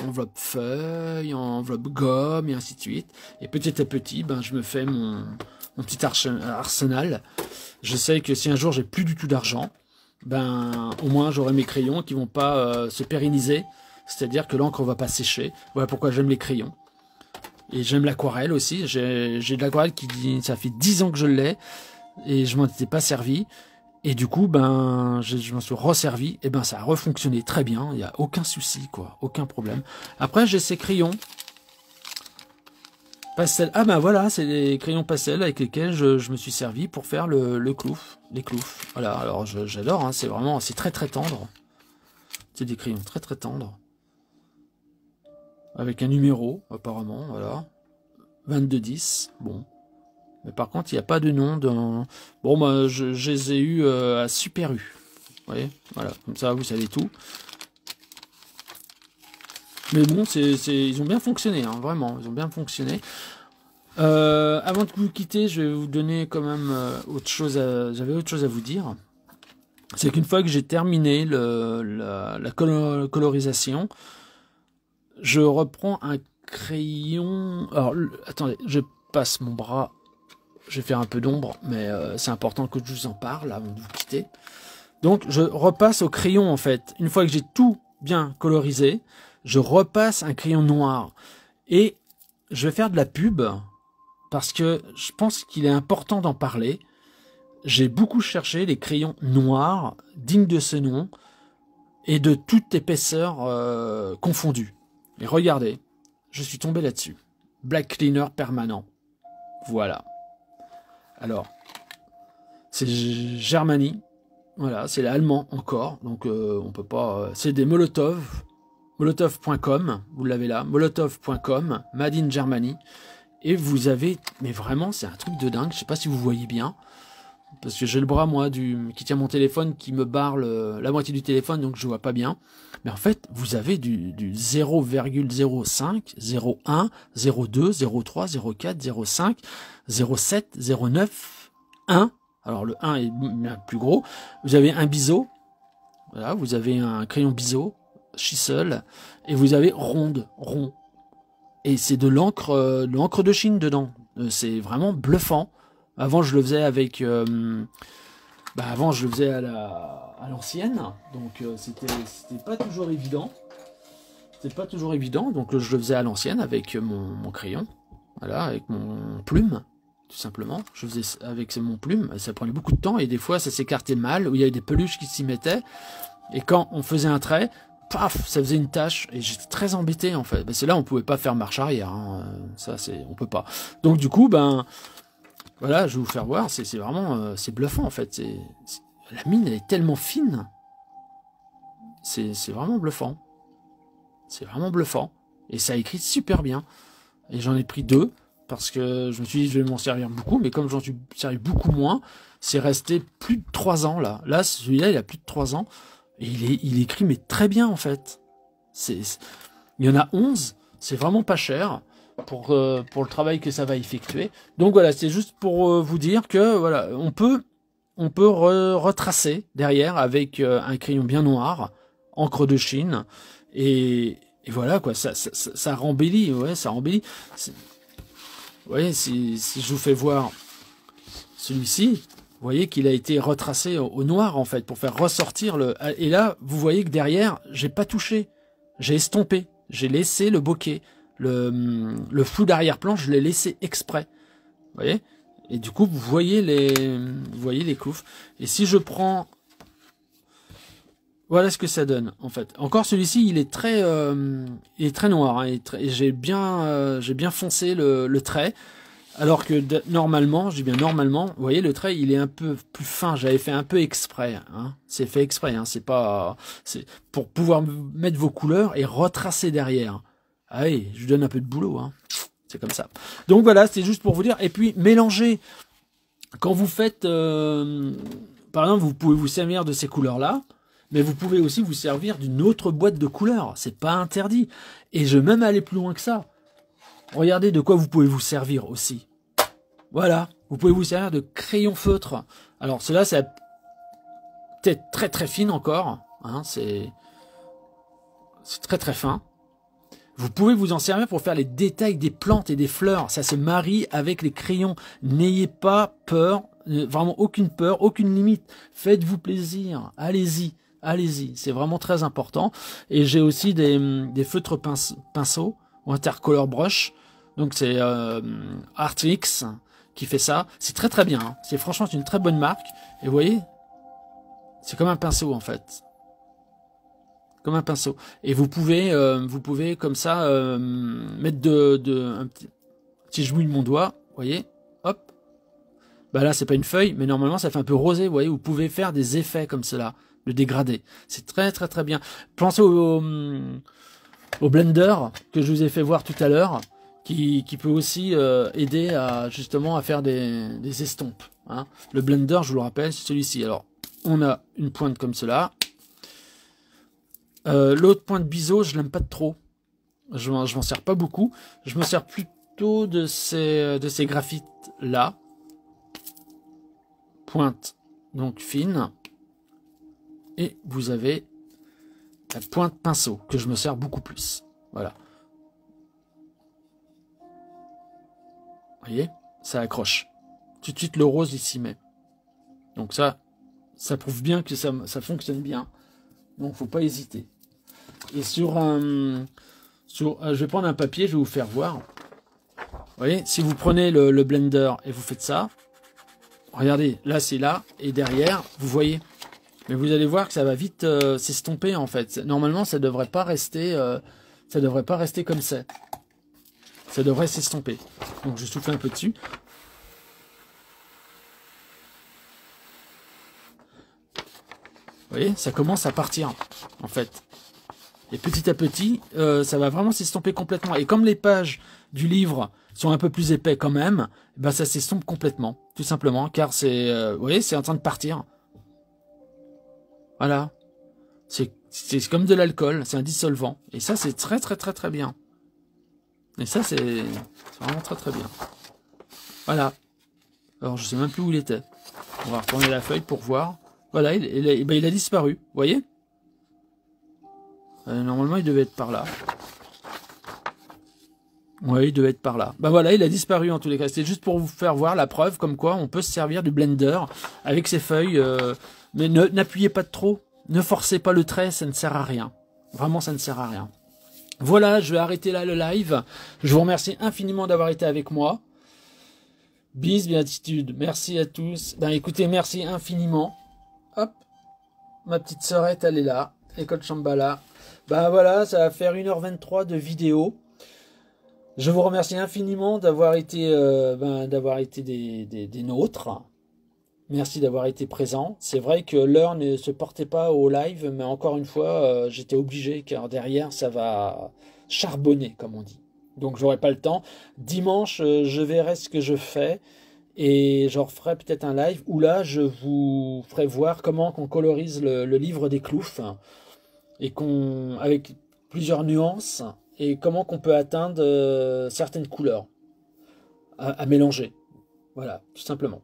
enveloppe feuille, enveloppe gomme et ainsi de suite. Et petit à petit, ben, je me fais mon petit arsenal. Je sais que si un jour j'ai plus du tout d'argent, ben au moins j'aurai mes crayons qui vont pas se pérenniser. C'est-à-dire que l'encre va pas sécher. Voilà pourquoi j'aime les crayons. Et j'aime l'aquarelle aussi. J'ai de l'aquarelle ça fait 10 ans que je l'ai. Et je m'en étais pas servi. Et du coup, ben, je m'en suis resservi. Et ben, ça a refonctionné très bien. Il n'y a aucun souci, quoi. Aucun problème. Après, j'ai ces crayons. Pastel. Ah ben voilà, c'est les crayons pastel avec lesquels je me suis servi pour faire le clouf. Les cloufs. Voilà, alors j'adore. Hein, c'est très très tendre. C'est des crayons très très tendres. Avec un numéro, apparemment, voilà. 2210, bon. Mais par contre, il n'y a pas de nom dans... Bon, bah, je les ai eus à Super U. Vous voyez, voilà, comme ça, vous savez tout. Mais bon, ils ont bien fonctionné, hein, vraiment, ils ont bien fonctionné. Avant de vous quitter, je vais vous donner quand même autre chose j'avais autre chose à vous dire. C'est qu'une fois que j'ai terminé la colorisation, je reprends un crayon... Alors, attendez, je passe mon bras... Je vais faire un peu d'ombre, mais c'est important que je vous en parle avant de vous quitter. Donc, je repasse au crayon, en fait. Une fois que j'ai tout bien colorisé, je repasse un crayon noir. Et je vais faire de la pub, parce que je pense qu'il est important d'en parler. J'ai beaucoup cherché les crayons noirs, dignes de ce nom, et de toute épaisseur confondue. Et regardez, je suis tombé là-dessus. Black Cleaner permanent. Voilà. Alors, c'est Germany, voilà, c'est l'allemand encore, donc on peut pas... c'est des Molotov, molotov.com, vous l'avez là, molotov.com, Made in Germany, et vous avez... Mais vraiment, c'est un truc de dingue, je sais pas si vous voyez bien, parce que j'ai le bras, moi, qui tient mon téléphone, qui me barre la moitié du téléphone, donc je vois pas bien. Mais en fait, vous avez du 0,05, 0,1, 0,2, 0,3, 0,4, 0,5, 0,7, 0,9, 1. Alors le 1 est bien plus gros. Vous avez un biseau. Voilà, vous avez un crayon biseau, chisel, et vous avez rond. Et c'est de l'encre de Chine dedans. C'est vraiment bluffant. Avant, je le faisais avec... avant, je le faisais à l'ancienne. Donc, c'était pas toujours évident. C'était pas toujours évident. Donc, je le faisais à l'ancienne avec mon crayon. Voilà, avec mon plume, tout simplement. Je faisais avec mon plume. Ça prenait beaucoup de temps. Et des fois, ça s'écartait mal. Où il y avait des peluches qui s'y mettaient. Et quand on faisait un trait... Paf, ça faisait une tache et j'étais très embêté en fait. C'est là on pouvait pas faire marche arrière, hein. Ça on peut pas. Donc du coup voilà, je vais vous faire voir. C'est vraiment c'est bluffant en fait. La mine elle est tellement fine, c'est vraiment bluffant. C'est vraiment bluffant et ça écrit super bien. Et j'en ai pris 2 parce que je me suis dit je vais m'en servir beaucoup, mais comme j'en suis servi beaucoup moins, c'est resté plus de 3 ans là. Là celui-là il a plus de 3 ans. Et il écrit mais très bien en fait. Il y en a 11, c'est vraiment pas cher pour le travail que ça va effectuer. Donc voilà, c'est juste pour vous dire que voilà, on peut retracer derrière avec un crayon bien noir, encre de Chine, et voilà quoi, ça rembellit, ouais, ça rembellit. Vous voyez, si je vous fais voir celui-ci, vous voyez qu'il a été retracé au noir, en fait, pour faire ressortir le... Et là, vous voyez que derrière, j'ai pas touché. J'ai estompé. J'ai laissé le bokeh. Le flou d'arrière-plan, je l'ai laissé exprès. Vous voyez? Et du coup, vous voyez les cloufs. Et si je prends... Voilà ce que ça donne, en fait. Encore celui-ci, il est très noir. Hein, j'ai bien foncé le trait. Alors que normalement, je dis bien normalement, vous voyez, le trait, il est un peu plus fin. J'avais fait un peu exprès. Hein. C'est fait exprès. Hein. C'est pour pouvoir mettre vos couleurs et retracer derrière. Ah oui, je vous donne un peu de boulot. Hein. C'est comme ça. Donc voilà, c'est juste pour vous dire. Et puis, mélanger. Quand vous faites... par exemple, vous pouvez vous servir de ces couleurs-là. Mais vous pouvez aussi vous servir d'une autre boîte de couleurs. C'est pas interdit. Et je vais même aller plus loin que ça. Regardez de quoi vous pouvez vous servir aussi. Voilà. Vous pouvez vous servir de crayon feutre. Alors, cela, c'est peut-être très très fine encore. Hein, c'est très très fin. Vous pouvez vous en servir pour faire les détails des plantes et des fleurs. Ça se marie avec les crayons. N'ayez pas peur. Vraiment aucune peur, aucune limite. Faites-vous plaisir. Allez-y. Allez-y, c'est vraiment très important. Et j'ai aussi des feutres pinceaux ou intercolor brush. Donc c'est Artix qui fait ça. C'est très très bien. Hein. C'est franchement une très bonne marque. Et vous voyez, c'est comme un pinceau en fait. Comme un pinceau. Et vous pouvez comme ça mettre un petit... Si je mouille mon doigt, vous voyez, hop. Bah là c'est pas une feuille, mais normalement ça fait un peu rosé. Vous voyez, vous pouvez faire des effets comme cela. Le dégradé. C'est très très très bien. Pensez au blender que je vous ai fait voir tout à l'heure, qui peut aussi aider à justement à faire des estompes. Hein. Le blender, je vous le rappelle, c'est celui-ci. Alors, on a une pointe comme cela. L'autre pointe biseau, je l'aime pas trop. Je m'en sers pas beaucoup. Je me sers plutôt de ces graphites là. Pointe donc fine. Et vous avez la pointe pinceau, que je me sers beaucoup plus. Voilà. Vous voyez, ça accroche. Tout de suite, le rose, il s'y met. Donc ça prouve bien que ça fonctionne bien. Donc, faut pas hésiter. Et je vais prendre un papier, je vais vous faire voir. Vous voyez, si vous prenez le blender et vous faites ça, regardez, là, c'est là, et derrière, vous voyez... Mais vous allez voir que ça va vite s'estomper en fait. Normalement, ça devrait pas rester comme ça. Ça devrait s'estomper. Donc je souffle un peu dessus. Vous voyez, ça commence à partir en fait. Et petit à petit, ça va vraiment s'estomper complètement. Et comme les pages du livre sont un peu plus épais quand même, ben ça s'estompe complètement, tout simplement, car vous voyez, c'est en train de partir. Voilà, c'est comme de l'alcool, c'est un dissolvant. Et ça, c'est très très très très bien. Et ça, c'est vraiment très très bien. Voilà. Alors, je sais même plus où il était. On va retourner la feuille pour voir. Voilà, il a disparu. Vous voyez? Normalement, il devait être par là. Oui, il devait être par là. Bah voilà, il a disparu en tous les cas. C'était juste pour vous faire voir la preuve comme quoi on peut se servir du blender avec ses feuilles... Mais n'appuyez pas trop, ne forcez pas le trait, ça ne sert à rien. Vraiment, ça ne sert à rien. Voilà, je vais arrêter là le live. Je vous remercie infiniment d'avoir été avec moi. Bis, béatitude, merci à tous. Ben écoutez, merci infiniment. Hop, ma petite sœurette, elle est là. École Shambhala. Ben voilà, ça va faire 1h23 de vidéo. Je vous remercie infiniment d'avoir été, des nôtres. Merci d'avoir été présent. C'est vrai que l'heure ne se portait pas au live, mais encore une fois, j'étais obligé, car derrière, ça va charbonner, comme on dit. Donc, j'aurai pas le temps. Dimanche, je verrai ce que je fais, et je referai peut-être un live, où là, je vous ferai voir comment on colorise le livre des Cloufs, et avec plusieurs nuances, et comment qu'on peut atteindre certaines couleurs à mélanger. Voilà, tout simplement.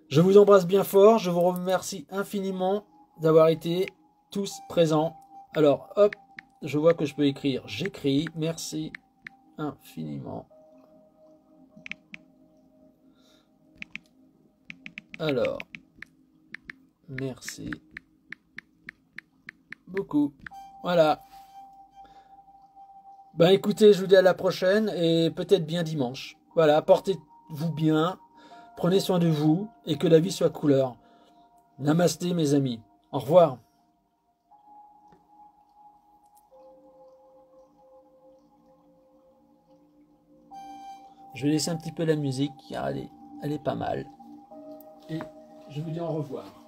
Je vous embrasse bien fort, je vous remercie infiniment d'avoir été tous présents. Alors, hop, je vois que je peux écrire, j'écris, merci infiniment. Alors, merci beaucoup. Voilà. Ben écoutez, je vous dis à la prochaine et peut-être bien dimanche. Voilà, portez-vous bien. Prenez soin de vous et que la vie soit couleur. Namasté mes amis. Au revoir. Je vais laisser un petit peu la musique car elle est pas mal. Et je vous dis au revoir.